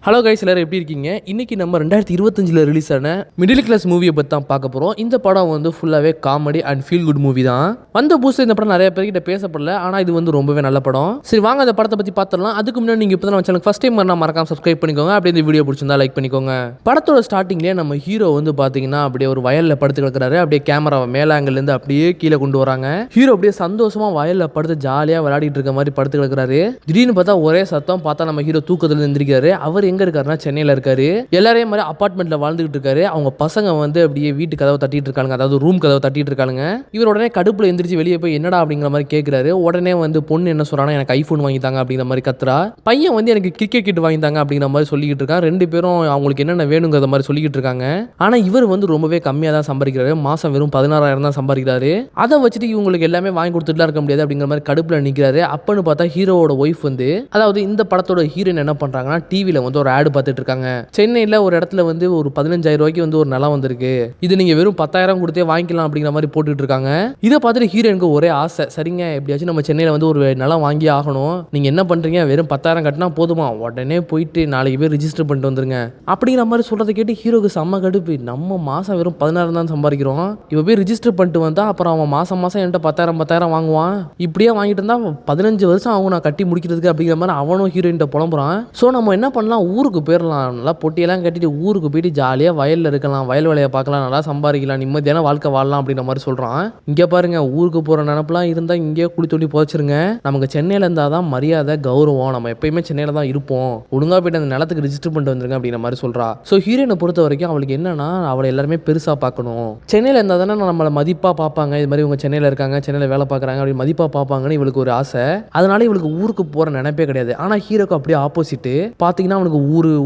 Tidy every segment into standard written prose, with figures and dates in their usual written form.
Hello guys, எல்லாரும் எப்படி இருக்கீங்க? இன்னைக்கு நம்ம 2025ல் ரிலீஸ் ஆன மிடில் கிளாஸ் மூவியை பற்றி தான் பார்க்க போகிறோம். இந்த படம் வந்து ஃபுல்லாகவே comedy and feel good movie தான். வந்த புதுசு இந்த படம் நிறைய பேர்கிட்ட பேசப்படல, ஆனால் இது வந்து ரொம்பவே நல்ல படம். சரி வாங்க அந்த படத்தை பற்றி பார்த்துடலாம். அதுக்கு முன்னாடி நீங்கள் இப்போ தான் நம்ம சேனல் ஃபஸ்ட் டைம் நான் மறக்காம சப்ஸ்கிரைப் பண்ணிக்கோங்க. அப்படியே இந்த வீடியோ பிடிச்சிருந்தா லைக் பண்ணிக்கோங்க. படத்தோட ஸ்டார்டிங்லேயே நம்ம ஹீரோ வந்து பார்த்தீங்கன்னா அப்படியே ஒரு வயலில் படுத்து கிடக்கிறாரு. அப்படியே கேமராவை மேலாங்கிலேருந்து அப்படியே கீழே கொண்டு வராங்க. ஹீரோ அப்படியே சந்தோஷமா வயலில் படுத்து ஜாலியாக விளையாடிட்டு இருக்க மாதிரி படுத்து கிடக்கிறாரு. திடீர்னு பார்த்தா ஒரே சத்தம், பார்த்தா நம்ம ஹீரோ தூக்கத்தில் எந்திரிக்காரு. அவர் எங்க இருக்காருன்னா சென்னையில இருக்காரு. எல்லாரையும் மாதிரி அபார்ட்மெண்ட்ல வாழ்ந்துகிட்டு இருக்காரு. அவங்க பசங்க வந்து அப்படியே வீட்டு கதவை தட்டிட்டு இருக்காங்க, அதாவது ரூம் கதவை தட்டிட்டு இருக்காங்க. இவர் உடனே கடுப்புல எந்திரிச்சு வெளியே போய் என்னடா அப்படிங்கிற மாதிரி கேட்கிறாரு. உடனே வந்து பொண்ணு என்ன சொல்றானா, எனக்கு ஐபோன் வாங்கித்தாங்க அப்படிங்கிற மாதிரி கத்துறா. பையன் வந்து எனக்கு கிரிக்கெட் கிட் வாங்கித்தாங்க அப்படிங்கிற மாதிரி சொல்லிக்கிட்டு இருக்கான். ரெண்டு பேரும் அவங்களுக்கு என்னென்ன வேணுங்கிற மாதிரி சொல்லிக்கிட்டு இருக்காங்க. ஆனா இவர் வந்து ரொம்பவே கம்மியாக தான் சம்பாதிக்கிறாரு. மாசம் வெறும் 16,000 தான் சம்பாதிக்கிறாரு. அதை வச்சுட்டு இவங்களுக்கு எல்லாமே வாங்கி கொடுத்துட்டுலாம் இருக்க முடியாது அப்படிங்கிற மாதிரி கடுப்புல நிற்கிறாரு. அப்பன்னு பார்த்தா ஹீரோவோட ஒய்ஃப் வந்து, அதாவது இந்த படத்தோட ஹீரோயின் என்ன பண்றாங்கன்னா, டிவியில வந்து ஒரு ஆடு பார்த்துட்டு இருக்காங்க. சென்னையில் ஒரு இடத்துல வந்து ஒரு 15,000 ரூபாய்க்கு வந்து ஒரு நிலம் வந்திருக்கு, இது நீங்க வெறும் 10,000 கொடுத்தே வாங்கிக்கலாம் அப்படிங்கிற மாதிரி போட்டுட்டு இருக்காங்க. இதை பார்த்துட்டு ஹீரோயினுக்கு ஒரே ஆசை, சரிங்க எப்படியாச்சும் நம்ம சென்னையில் வந்து ஒரு நிலம் வாங்கி ஆகணும், நீங்க என்ன பண்றீங்க, வெறும் 10,000 கட்டினா போதுமா, உடனே போயிட்டு நாளைக்கு பேர் ரிஜிஸ்டர் பண்ணிட்டு வந்துருங்க அப்படிங்கிற மாதிரி சொல்றதை கேட்டு ஹீரோக்கு செம்ம கடுப்பு. நம்ம மாசம் வெறும் 16 தான் சம்பாதிக்கிறோம், இவ போய் ரிஜிஸ்டர் பண்ணிட்டு வந்தா அப்புறம் அவன் மாசம் மாசம் என்கிட்ட 10,000 வாங்குவான், இப்படியே வாங்கிட்டு இருந்தா 15 வருஷம் ஆகும் நான் கட்டி முடிக்கிறதுக்கு அப்படிங்கிற மாதிரி அவனும் ஹீரோயின்ட்ட புலம்புறான். ஸோ நம்ம என்ன பண்ணலாம், ஊருக்கு போயிடலாம், நல்லா பொட்டியெல்லாம் கட்டிட்டு ஊருக்கு போயிட்டு ஜாலியாக வயலில் இருக்கலாம், வயல் வேலையை பார்க்கலாம், நல்லா சம்பாதிக்கலாம், நிம்மதியான வாழ்க்கை வாழலாம் அப்படின்ற மாதிரி சொல்கிறான். இங்கே பாருங்க, ஊருக்கு போகிற நினப்பெல்லாம் இருந்தால் இங்கேயே குடி தொட்டி புதைச்சிருங்க, நமக்கு சென்னையில் இருந்தால் தான் மரியாதை கௌரவம், நம்ம எப்பயுமே சென்னையில் தான் இருப்போம், ஒழுங்காக போயிட்டு அந்த நிலத்துக்கு ரிஜிஸ்டர் பண்ணிட்டு வந்துருங்க அப்படிங்கிற மாதிரி சொல்கிறா. ஸோ ஹீரோயினை பொறுத்த வரைக்கும் அவளுக்கு என்னன்னா, அவளை எல்லாருமே பெருசாக பார்க்கணும், சென்னையில் இருந்தால் தானே நம்மளை மதிப்பாக பார்ப்பாங்க, இது மாதிரி இவங்க சென்னையில் இருக்காங்க, சென்னையில் வேலை பார்க்குறாங்க அப்படி மதிப்பாக பார்ப்பாங்கன்னு இவளுக்கு ஒரு ஆசை. அதனால இவளுக்கு ஊருக்கு போகிற நினைப்பே கிடையாது. ஆனால் ஹீரோக்கு அப்படியே ஆப்போசிட்டு பார்த்தீங்கன்னா, அவனுக்கு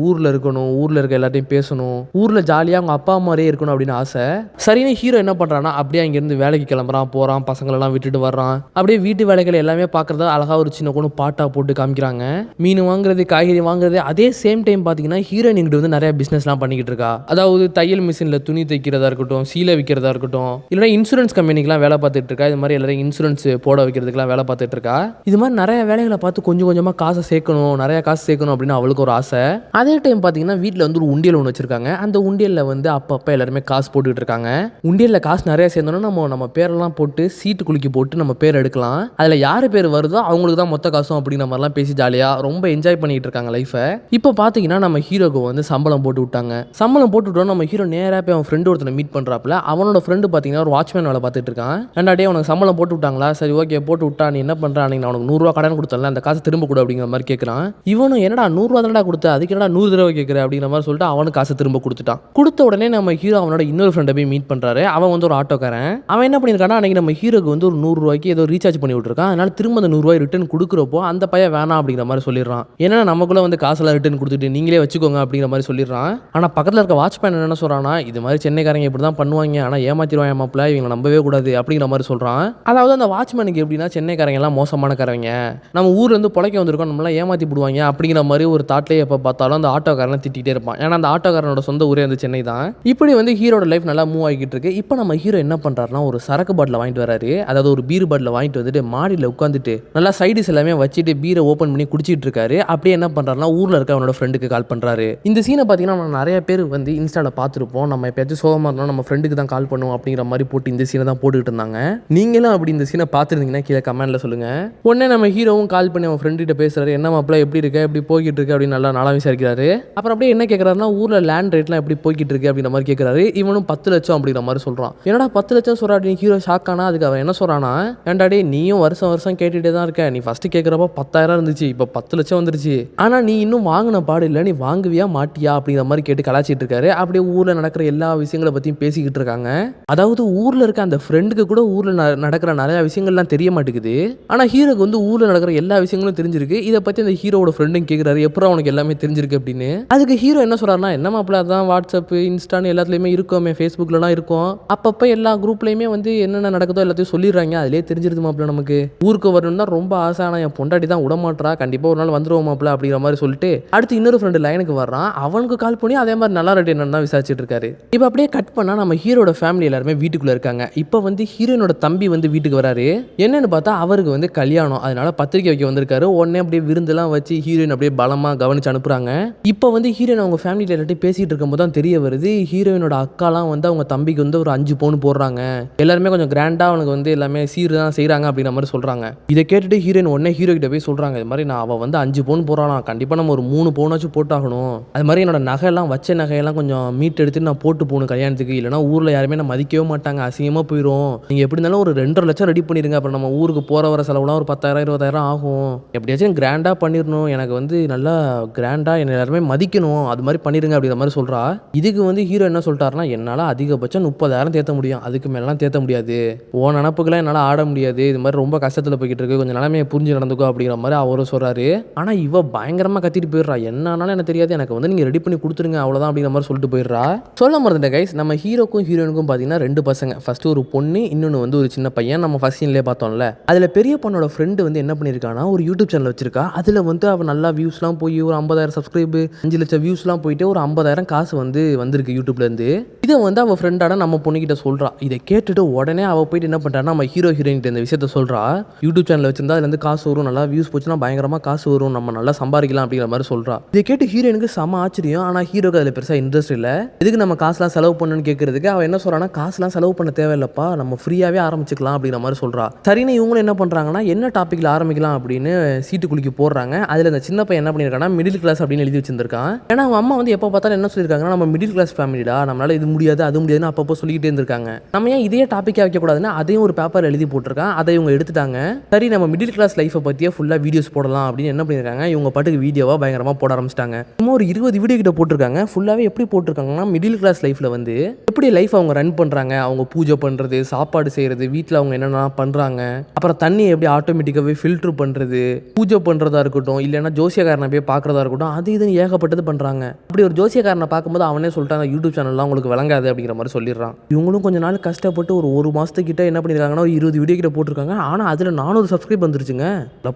ஊரில் இருக்கணும், ஊரில் இருக்க எல்லாத்தையும் பேசணும், ஊரில் ஜாலியாக அவங்க அப்பா மாதிரியே இருக்கணும் அப்படின்னு ஆசை. சரின்னு ஹீரோ என்ன பண்ணுறான்னா, அப்படியே அங்கேருந்து வேலைக்கு கிளம்புறான், போகிறான், பசங்களெல்லாம் விட்டுட்டு வர்றான். அப்படியே வீட்டு வேலைகள் எல்லாமே பார்க்குறதா அழகாக ஒரு சின்ன கொண்டு பாட்டாக போட்டு காமிக்கிறாங்க. மீன் வாங்குறது, காய்கறி வாங்குறது. அதே சேம் டைம் பார்த்தீங்கன்னா ஹீரோயின் இங்கிட்ட வந்து நிறைய பிஸ்னஸ்லாம் பண்ணிக்கிட்டு இருக்கா. அதாவது தையல் மிஷினில் துணி தைக்கிறதா இருக்கட்டும், சீலை விற்கிறதா இருக்கட்டும், இல்லைனா இன்சூரன்ஸ் கம்பெனிக்கெலாம் வேலை பார்த்துட்டு இருக்கா. இது மாதிரி எல்லாரும் இன்சூரன்ஸ் போட வைக்கிறதுக்கெலாம் வேலை பார்த்துட்டு இருக்கா. இது மாதிரி நிறைய வேலைகளை பார்த்து கொஞ்சம் கொஞ்சமாக காசை சேர்க்கணும், நிறைய காசு சேர்க்கணும் அப்படின்னு அவளுக்கு ஒரு ஆசை. அதே டைம் பார்த்தீங்கன்னா வீட்டில் வந்து ஒரு உண்டியல் ஒன்று வச்சிருக்காங்க. அந்த உண்டியலில் வந்து அப்பப்போ எல்லாருமே காசு போட்டுட்டு இருக்காங்க. உண்டியலில் காசு நிறைய சேர்ந்தோன்னா நம்ம பேரெல்லாம் போட்டு சீட்டு குலுக்கி போட்டு நம்ம பேர் எடுக்கலாம். அதில் யார் பேர் வருதோ அவங்களுக்கு தான் மொத்த காசும் அப்படிங்கிற மாதிரிலாம் பேசி ஜாலியாக ரொம்ப என்ஜாய் பண்ணிட்டு இருக்காங்க லைஃபை. இப்போ பார்த்தீங்கன்னா நம்ம ஹீரோக்கு வந்து சம்பளம் போட்டு விட்டாங்க. சம்பளம் போட்டு விட்டோம், நம்ம ஹீரோ நேராக போய் அவன் ஃப்ரெண்டு ஒருத்தனை மீட் பண்ணுறாப்புல. அவனோட ஃப்ரெண்டு பார்த்தீங்கன்னா ஒரு வாட்ச்மேன் வேலை பார்த்துட்டு இருக்கான். ரெண்டாடே உனக்கு சம்பளம் போட்டு விட்டாங்களா, சரி ஓகே போட்டு விட்டா, நீ என்ன பண்ணுறான், அன்னைக்கு நான் உனக்கு 100 ரூபா கடன் கொடுத்தல, அந்த காசு திரும்ப கொடு அப்படிங்கிற மாதிரி கேட்குறான். இவனும் என்னடா 100 ரூபா தானடா கொடுத்த, அதுக்கு என்னடா 100 தடவை கேட்குற அப்படிங்கிற மாதிரி சொல்லிட்டு அவனுக்கு காசு திரும்ப கொடுத்துட்டான். கொடுத்த உடனே நம்ம ஹீரோ அவனோட இன்னொரு ஃப்ரெண்டை போய் மீட் பண்றாரு. அவன் வந்து ஒரு ஆட்டோக்காரன். அவன் என்ன பண்ணியிருக்கானா, அன்னைக்கு நம்ம ஹீரோக்கு வந்து ஒரு 100 ரூபாய்க்கு ஏதோ ரீசார்ஜ் பண்ணி விட்டுருக்கான். அதனால திரும்ப அந்த 100 ரூபாய் ரிட்டர்ன் கொடுக்குறப்போ அந்த பையன் வேணாம் அப்படிங்கிற மாதிரி சொல்லிடுறான். ஏன்னா நமக்குள்ள வந்து காசெல்லாம் ரிட்டர்ன் கொடுத்துட்டு நீங்களே வச்சுக்கோங்க அப்படிங்கிற மாதிரி சொல்லிடுறான். ஆனால் பக்கத்தில் இருக்க வாட்ச்மேன் என்ன சொல்றான்னா, இது மாதிரி சென்னைக்காரங்க இப்படி தான் பண்ணுவாங்க, ஆனால் ஏமாத்திடுவாங்க மாப்பிள்ள, இவங்க நம்பவே கூடாது அப்படிங்கிற மாதிரி சொல்றான். அதாவது அந்த வாட்ச்மேனுக்கு எப்படின்னா, சென்னைக்காரங்க எல்லாம் மோசமானக்காரங்க, நம்ம ஊர்ல இருந்து பொழைக்க வந்திருக்கோம், நம்மளாம் ஏமாத்தி போடுவாங்க அப்படிங்கிற மாதிரி ஒரு தாட்லேயே எப்போ பார்த்தாலும் அந்த ஆட்டோக்காரனை திட்டிகிட்டே இருப்பான். ஏன்னா அந்த ஆட்டோக்காரனோட சொந்த ஊரே வந்து சென்னை தான். இப்படி வந்து ஹீரோட லைஃப் நல்லா மூவ் ஆகிட்டு இருக்கு. இப்போ நம்ம ஹீரோ என்ன பண்றாருன்னா, ஒரு சரக்கு பாட்டில் வாங்கிட்டு வராரு. அதாவது ஒரு பீர் பாட்டில் வாங்கிட்டு வந்துட்டு மாடியில் உட்காந்துட்டு நல்லா சைடிஸ் எல்லாமே வச்சுட்டு பீரை ஓப்பன் பண்ணி குடிச்சிட்டு இருக்காரு. அப்படியே என்ன பண்றாருன்னா, ஊர்ல இருக்க அவனோட ஃப்ரெண்டுக்கு கால் பண்றாரு. இந்த சீனை பார்த்தீங்கன்னா நம்ம நிறைய பேர் வந்து இன்ஸ்டால பார்த்துருப்போம். நம்ம எப்பயாச்சும் சோகமாக இருந்தாலும் நம்ம ஃப்ரெண்டுக்கு தான் கால் பண்ணுவோம் அப்படிங்கிற மாதிரி போட்டு இந்த சீனை தான் போட்டுக்கிட்டு இருந்தாங்க. நீங்களும் அப்படி இந்த சீனை பார்த்துருந்தீங்கன்னா கீழே கமெண்ட்ல சொல்லுங்க. உடனே நம்ம ஹீரோவும் கால் பண்ணி அவன் ஃப்ரெண்டு கிட்ட பேசுறாரு. என்ன மாப்பிள்ள எப்படி இருக்க, எப்படி போய்கிட்டு இருக்கு அப்படின்னு நல்லா விசாரிக்கிறாரு. அப்புறம் அப்படியே என்ன கேட்கறாருன்னா, ஊர்ல லேண்ட் ரேட்லாம் எப்படி போய்கிட்டு இருக்கு அப்படிங்கிற மாதிரி கேட்கறாரு. இவனும் 10 லட்சம் அப்படிங்கிற மாதிரி சொல்றான். என்னடா 10 லட்சம் சொல்றா அப்படின்னு ஹீரோ ஷாக் ஆனா, அதுக்கு அவன் என்ன சொல்றானா, ஏன்டாடே நீயும் வருஷம் கேட்டுட்டே தான் இருக்க, நீ ஃபர்ஸ்ட் கேட்கறப்ப 10,000 இருந்துச்சு, இப்போ 10 லட்சம் வந்துருச்சு, ஆனா நீ இன்னும் வாங்கின பாடு இல்லை, நீ வாங்குவியா மாட்டியா அப்படிங்கிற மாதிரி கேட்டு கலாச்சிட்டு இருக்காரு. அப்படியே ஊர்ல நடக்கிற எல்லா விஷயங்களை பத்தியும் பேசிக்கிட்டு இருக்காங்க. அதாவது ஊர்ல இருக்க அந்த ஃப்ரெண்டுக்கு கூட ஊர்ல நடக்கிற நிறைய விஷயங்கள்லாம் தெரிய மாட்டேங்குது. ஆனா ஹீரோக்கு வந்து ஊர்ல நடக்கிற எல்லா விஷயங்களும் தெரிஞ்சிருக்கு. இதை பத்தி அந்த ஹீரோட ஃப்ரெண்டும் கேட்கிறாரு, எப்பறம் அவனுக்கு எல்லாமே தெரிஞ்சிருக்கு அப்படின்னு. அதுக்கு ஹீரோ என்ன சொல்றாருன்னா, என்ன மாப்பிள்ள தான் வாட்ஸ்அப் இன்ஸ்டான்னு எல்லாத்துலேயுமே இருக்கோமே, ஃபேஸ்புக்லலாம் இருக்கும், அப்பப்போ எல்லா குரூப்லேயுமே வந்து என்னென்ன நடக்குதோ எல்லாத்தையும் சொல்லிடுறாங்க, அதிலே தெரிஞ்சிருது மாப்பிள்ள, நமக்கு ஊருக்கு வரணும்னா ரொம்ப ஆசை, ஆனால் என் பொண்டாட்டி தான் விடமாட்டா, கண்டிப்பாக ஒரு நாள் வந்துருவோம் மாப்பிள்ள அப்படிங்கிற மாதிரி சொல்லிட்டு அடுத்து இன்னொரு ஃப்ரெண்டு லைனுக்கு வர்றான். அவனுக்கு கால் பண்ணி அதே மாதிரி நல்லா ரெட்டு என்னன்னு தான் விசாரிச்சுட்டு இருக்காரு. இப்போ அப்படியே கட் பண்ணால் நம்ம ஹீரோட ஃபேமிலி எல்லாருமே வீட்டுக்குள்ளே இருக்காங்க. இப்போ வந்து ஹீரோனோட தம்பி வந்து வீட்டுக்கு வராரு. என்னன்னு பார்த்தா அவருக்கு வந்து கல்யாணம், அதனால பத்திரிக்கை வைக்க வந்திருக்காரு. உடனே அப்படியே விருந்தெல்லாம் வச்சு ஹீரோயின் அப்படியே பலமாக கவனிச்சு அனுப்புறாங்க. அனுப்புறாங்க. இப்போ வந்து ஹீரோயின் அவங்க ஃபேமிலியில் எல்லாத்தையும் பேசிட்டு இருக்கும்போது தான் தெரிய வருது, ஹீரோயினோட அக்காலாம் வந்து அவங்க தம்பிக்கு வந்து ஒரு 5 பவுன் போடுறாங்க, எல்லாருமே கொஞ்சம் கிராண்டாக அவனுக்கு வந்து எல்லாமே சீர் தான் செய்கிறாங்க அப்படிங்கிற மாதிரி சொல்கிறாங்க. இதை கேட்டுட்டு ஹீரோயின் உடனே ஹீரோ கிட்ட போய் சொல்கிறாங்க, இது மாதிரி நான் அவள் வந்து 5 பவுன் போடுறான், கண்டிப்பாக நம்ம ஒரு 3 பவுனாச்சும் போட்டாகணும், அது மாதிரி என்னோட நகையெல்லாம் வச்ச நகையெல்லாம் கொஞ்சம் மீட் எடுத்து நான் போட்டு போகணும் கல்யாணத்துக்கு, இல்லைனா ஊரில் யாருமே நான் மதிக்கவே மாட்டாங்க, அசிங்கமாக போயிடும், நீங்கள் எப்படி இருந்தாலும் ஒரு 2.5 லட்சம் ரெடி பண்ணிடுங்க, அப்புறம் நம்ம ஊருக்கு போகிற வர செலவுலாம் ஒரு 10,000 20,000 ஆகும், எப்படியாச்சும் கிராண்டாக பண்ணிடணும், எனக்கு வந்து நல்லா கிராண்டாக என்னை எல்லாருமே மதிக்கணும், அது மாதிரி பண்ணிடுங்க அப்படிங்கிற மாதிரி சொல்கிறா. இதுக்கு வந்து ஹீரோ என்ன சொல்லிட்டாருன்னா, என்னால் அதிகபட்சம் 30,000 தேற்ற முடியும், அதுக்கு மேலாம் தேற்ற முடியாது, ஓ நினப்புக்கெல்லாம் என்னால் ஆட முடியாது, இது மாதிரி ரொம்ப கஷ்டத்தில் போய்கிட்டு இருக்கு, கொஞ்சம் நிலைமையை புரிஞ்சு நடந்துக்கோ அப்படிங்கிற மாதிரி அவரும் சொல்கிறாரு. ஆனால் இவ பயங்கரமாக கத்திட்டு போயிடுறா, என்னன்னாலும் எனக்கு தெரியாது, எனக்கு வந்து நீங்கள் ரெடி பண்ணி கொடுத்துருங்க அவ்வளோதான் அப்படிங்கிற மாதிரி சொல்லிட்டு போயிடுறா. சொல்ல மறந்துட்டேன் கைஸ், நம்ம ஹீரோக்கும் ஹீரோயினுக்கும் பார்த்தீங்கன்னா 2 பசங்க, ஃபஸ்ட்டு ஒரு பொண்ணு, இன்னொன்று வந்து ஒரு சின்ன பையன். நம்ம ஃபர்ஸ்ட் சீன்லேயே பார்த்தோம்ல, அதில் பெரிய பொண்ணோட ஃப்ரெண்டு வந்து என்ன பண்ணியிருக்கானா, ஒரு யூடியூப் சேனல் வச்சிருக்கா, அதில் வந்து அவள் நல்லா வியூஸ்லாம் போய் ஒரு 50,000 சப்ஸ்கிரைபு 5 லட்சம் வியூஸ்லாம் போயிட்டு ஒரு 50,000 காசு வந்து வந்திருக்கு யூடியூப்லேருந்து. இதை வந்து அவள் ஃப்ரெண்டான நம்ம பொண்ணுக்கிட்ட சொல்கிறா. இதை கேட்டுட்டு உடனே அவள் போயிட்டு என்ன பண்ணுறான்னா, நம்ம ஹீரோ ஹீரோயின்கிட்ட இந்த விஷயத்த சொல்கிறா, யூடியூப் சேனல் வச்சிருந்தா அதுலேருந்து காசு வரும், நல்லா வியூஸ் போச்சுன்னா பயங்கரமாக காசு வரும், நம்ம நல்லா சம்பாதிக்கலாம் அப்படிங்கிற மாதிரி சொல்கிறா. இதை கேட்டு ஹீரோயினுக்கு செம ஆச்சரியம். ஆனால் ஹீரோக்கு அதில் பெருசாக இன்ட்ரெஸ்ட் இல்லை. இதுக்கு நம்ம காசுலாம் செலவு பண்ணணும்னு கேட்கறதுக்கு அவள் என்ன சொல்கிறான்னா, காசுலாம் செலவு பண்ண தேவையில்லப்பா, நம்ம ஃப்ரீயாகவே ஆரம்பிச்சிக்கலாம் அப்படிங்கிற மாதிரி சொல்கிறா. சரின்னு இவங்களும் என்ன பண்ணுறாங்கன்னா, என்ன டாப்பிக்கில் ஆரம்பிக்கலாம் அப்படின்னு சீட்டு குலுக்கி போடுறாங்க. அதில் இந்த சின்ன பையன் என்ன பண்ணியிருக்கான்னா, மிடில் கிளாஸ் அப்படின்னு எழுதி வச்சிருக்கான். ஏன்னா அவங்க அம்மா வந்து எப்போ பார்த்தாலும் என்ன சொல்லியிருக்காங்கன்னா, நம்ம மிடில் கிளாஸ் ஃபேமிலிடா, நம்மளால இது முடியாது அது முடியாதுன்னு அப்பப்போ சொல்லிக்கிட்டே இருந்திருக்காங்க, நம்ம ஏன் இதே டாப்பிக்காக வைக்கக்கூடாதுன்னு அதையும் ஒரு பேப்பர் எழுதி போட்டிருக்கான். அதை இவங்க எடுத்துட்டாங்க. சரி நம்ம மிடில் கிளாஸ் லைஃப்பை பற்றியே ஃபுல்லாக வீடியோஸ் போடலாம் அப்படின்னு என்ன பண்ணியிருக்காங்க, இவங்க பாட்டுக்கு வீடியோவாக பயங்கரமாக போட ஆரம்பிச்சிட்டாங்க. சும்மா ஒரு 20 வீடியோ கிட்ட போட்டிருக்காங்க. ஃபுல்லாகவே எப்படி போட்டிருக்காங்கன்னா, மிடில் கிளாஸ் லைஃப்பில் வந்து எப்படி லைஃப் அவங்க ரன் பண்ணுறாங்க, அவங்க பூஜை பண்ணுறது, சாப்பாடு செய்கிறது, வீட்டில் அவங்க என்னென்ன பண்ணுறாங்க, அப்புறம் தண்ணியை எப்படி ஆட்டோமேட்டிக்காகவே ஃபில்ட்ரு பண்ணுறது, பூஜை பண்ணுறதா இருக்கட்டும், இல்லைன்னா ஜோசியக்காரனை போய் பார்க்குறதா இருக்கட்டும், அது இதுன்னு ஏகப்பட்டது பண்ணுறாங்க. அப்படி ஒரு ஜோசியக்காரனை பார்க்கும்போது அவனே சொல்லிட்டாங்க, யூடியூப் சேனல்லாம் உங்களுக்கு விளங்காது அப்படிங்கிற மாதிரி சொல்லிடுறான். இவங்களும் கொஞ்ச நாள் கஷ்டப்பட்டு ஒரு மாதத்துக்கிட்ட என்ன பண்ணியிருக்காங்கன்னா, ஒரு 20 வீடியோ கிட்ட போட்டிருக்காங்க. ஆனால் அதில் 400 சப்ஸ்கிரைப் வந்துருச்சுங்க.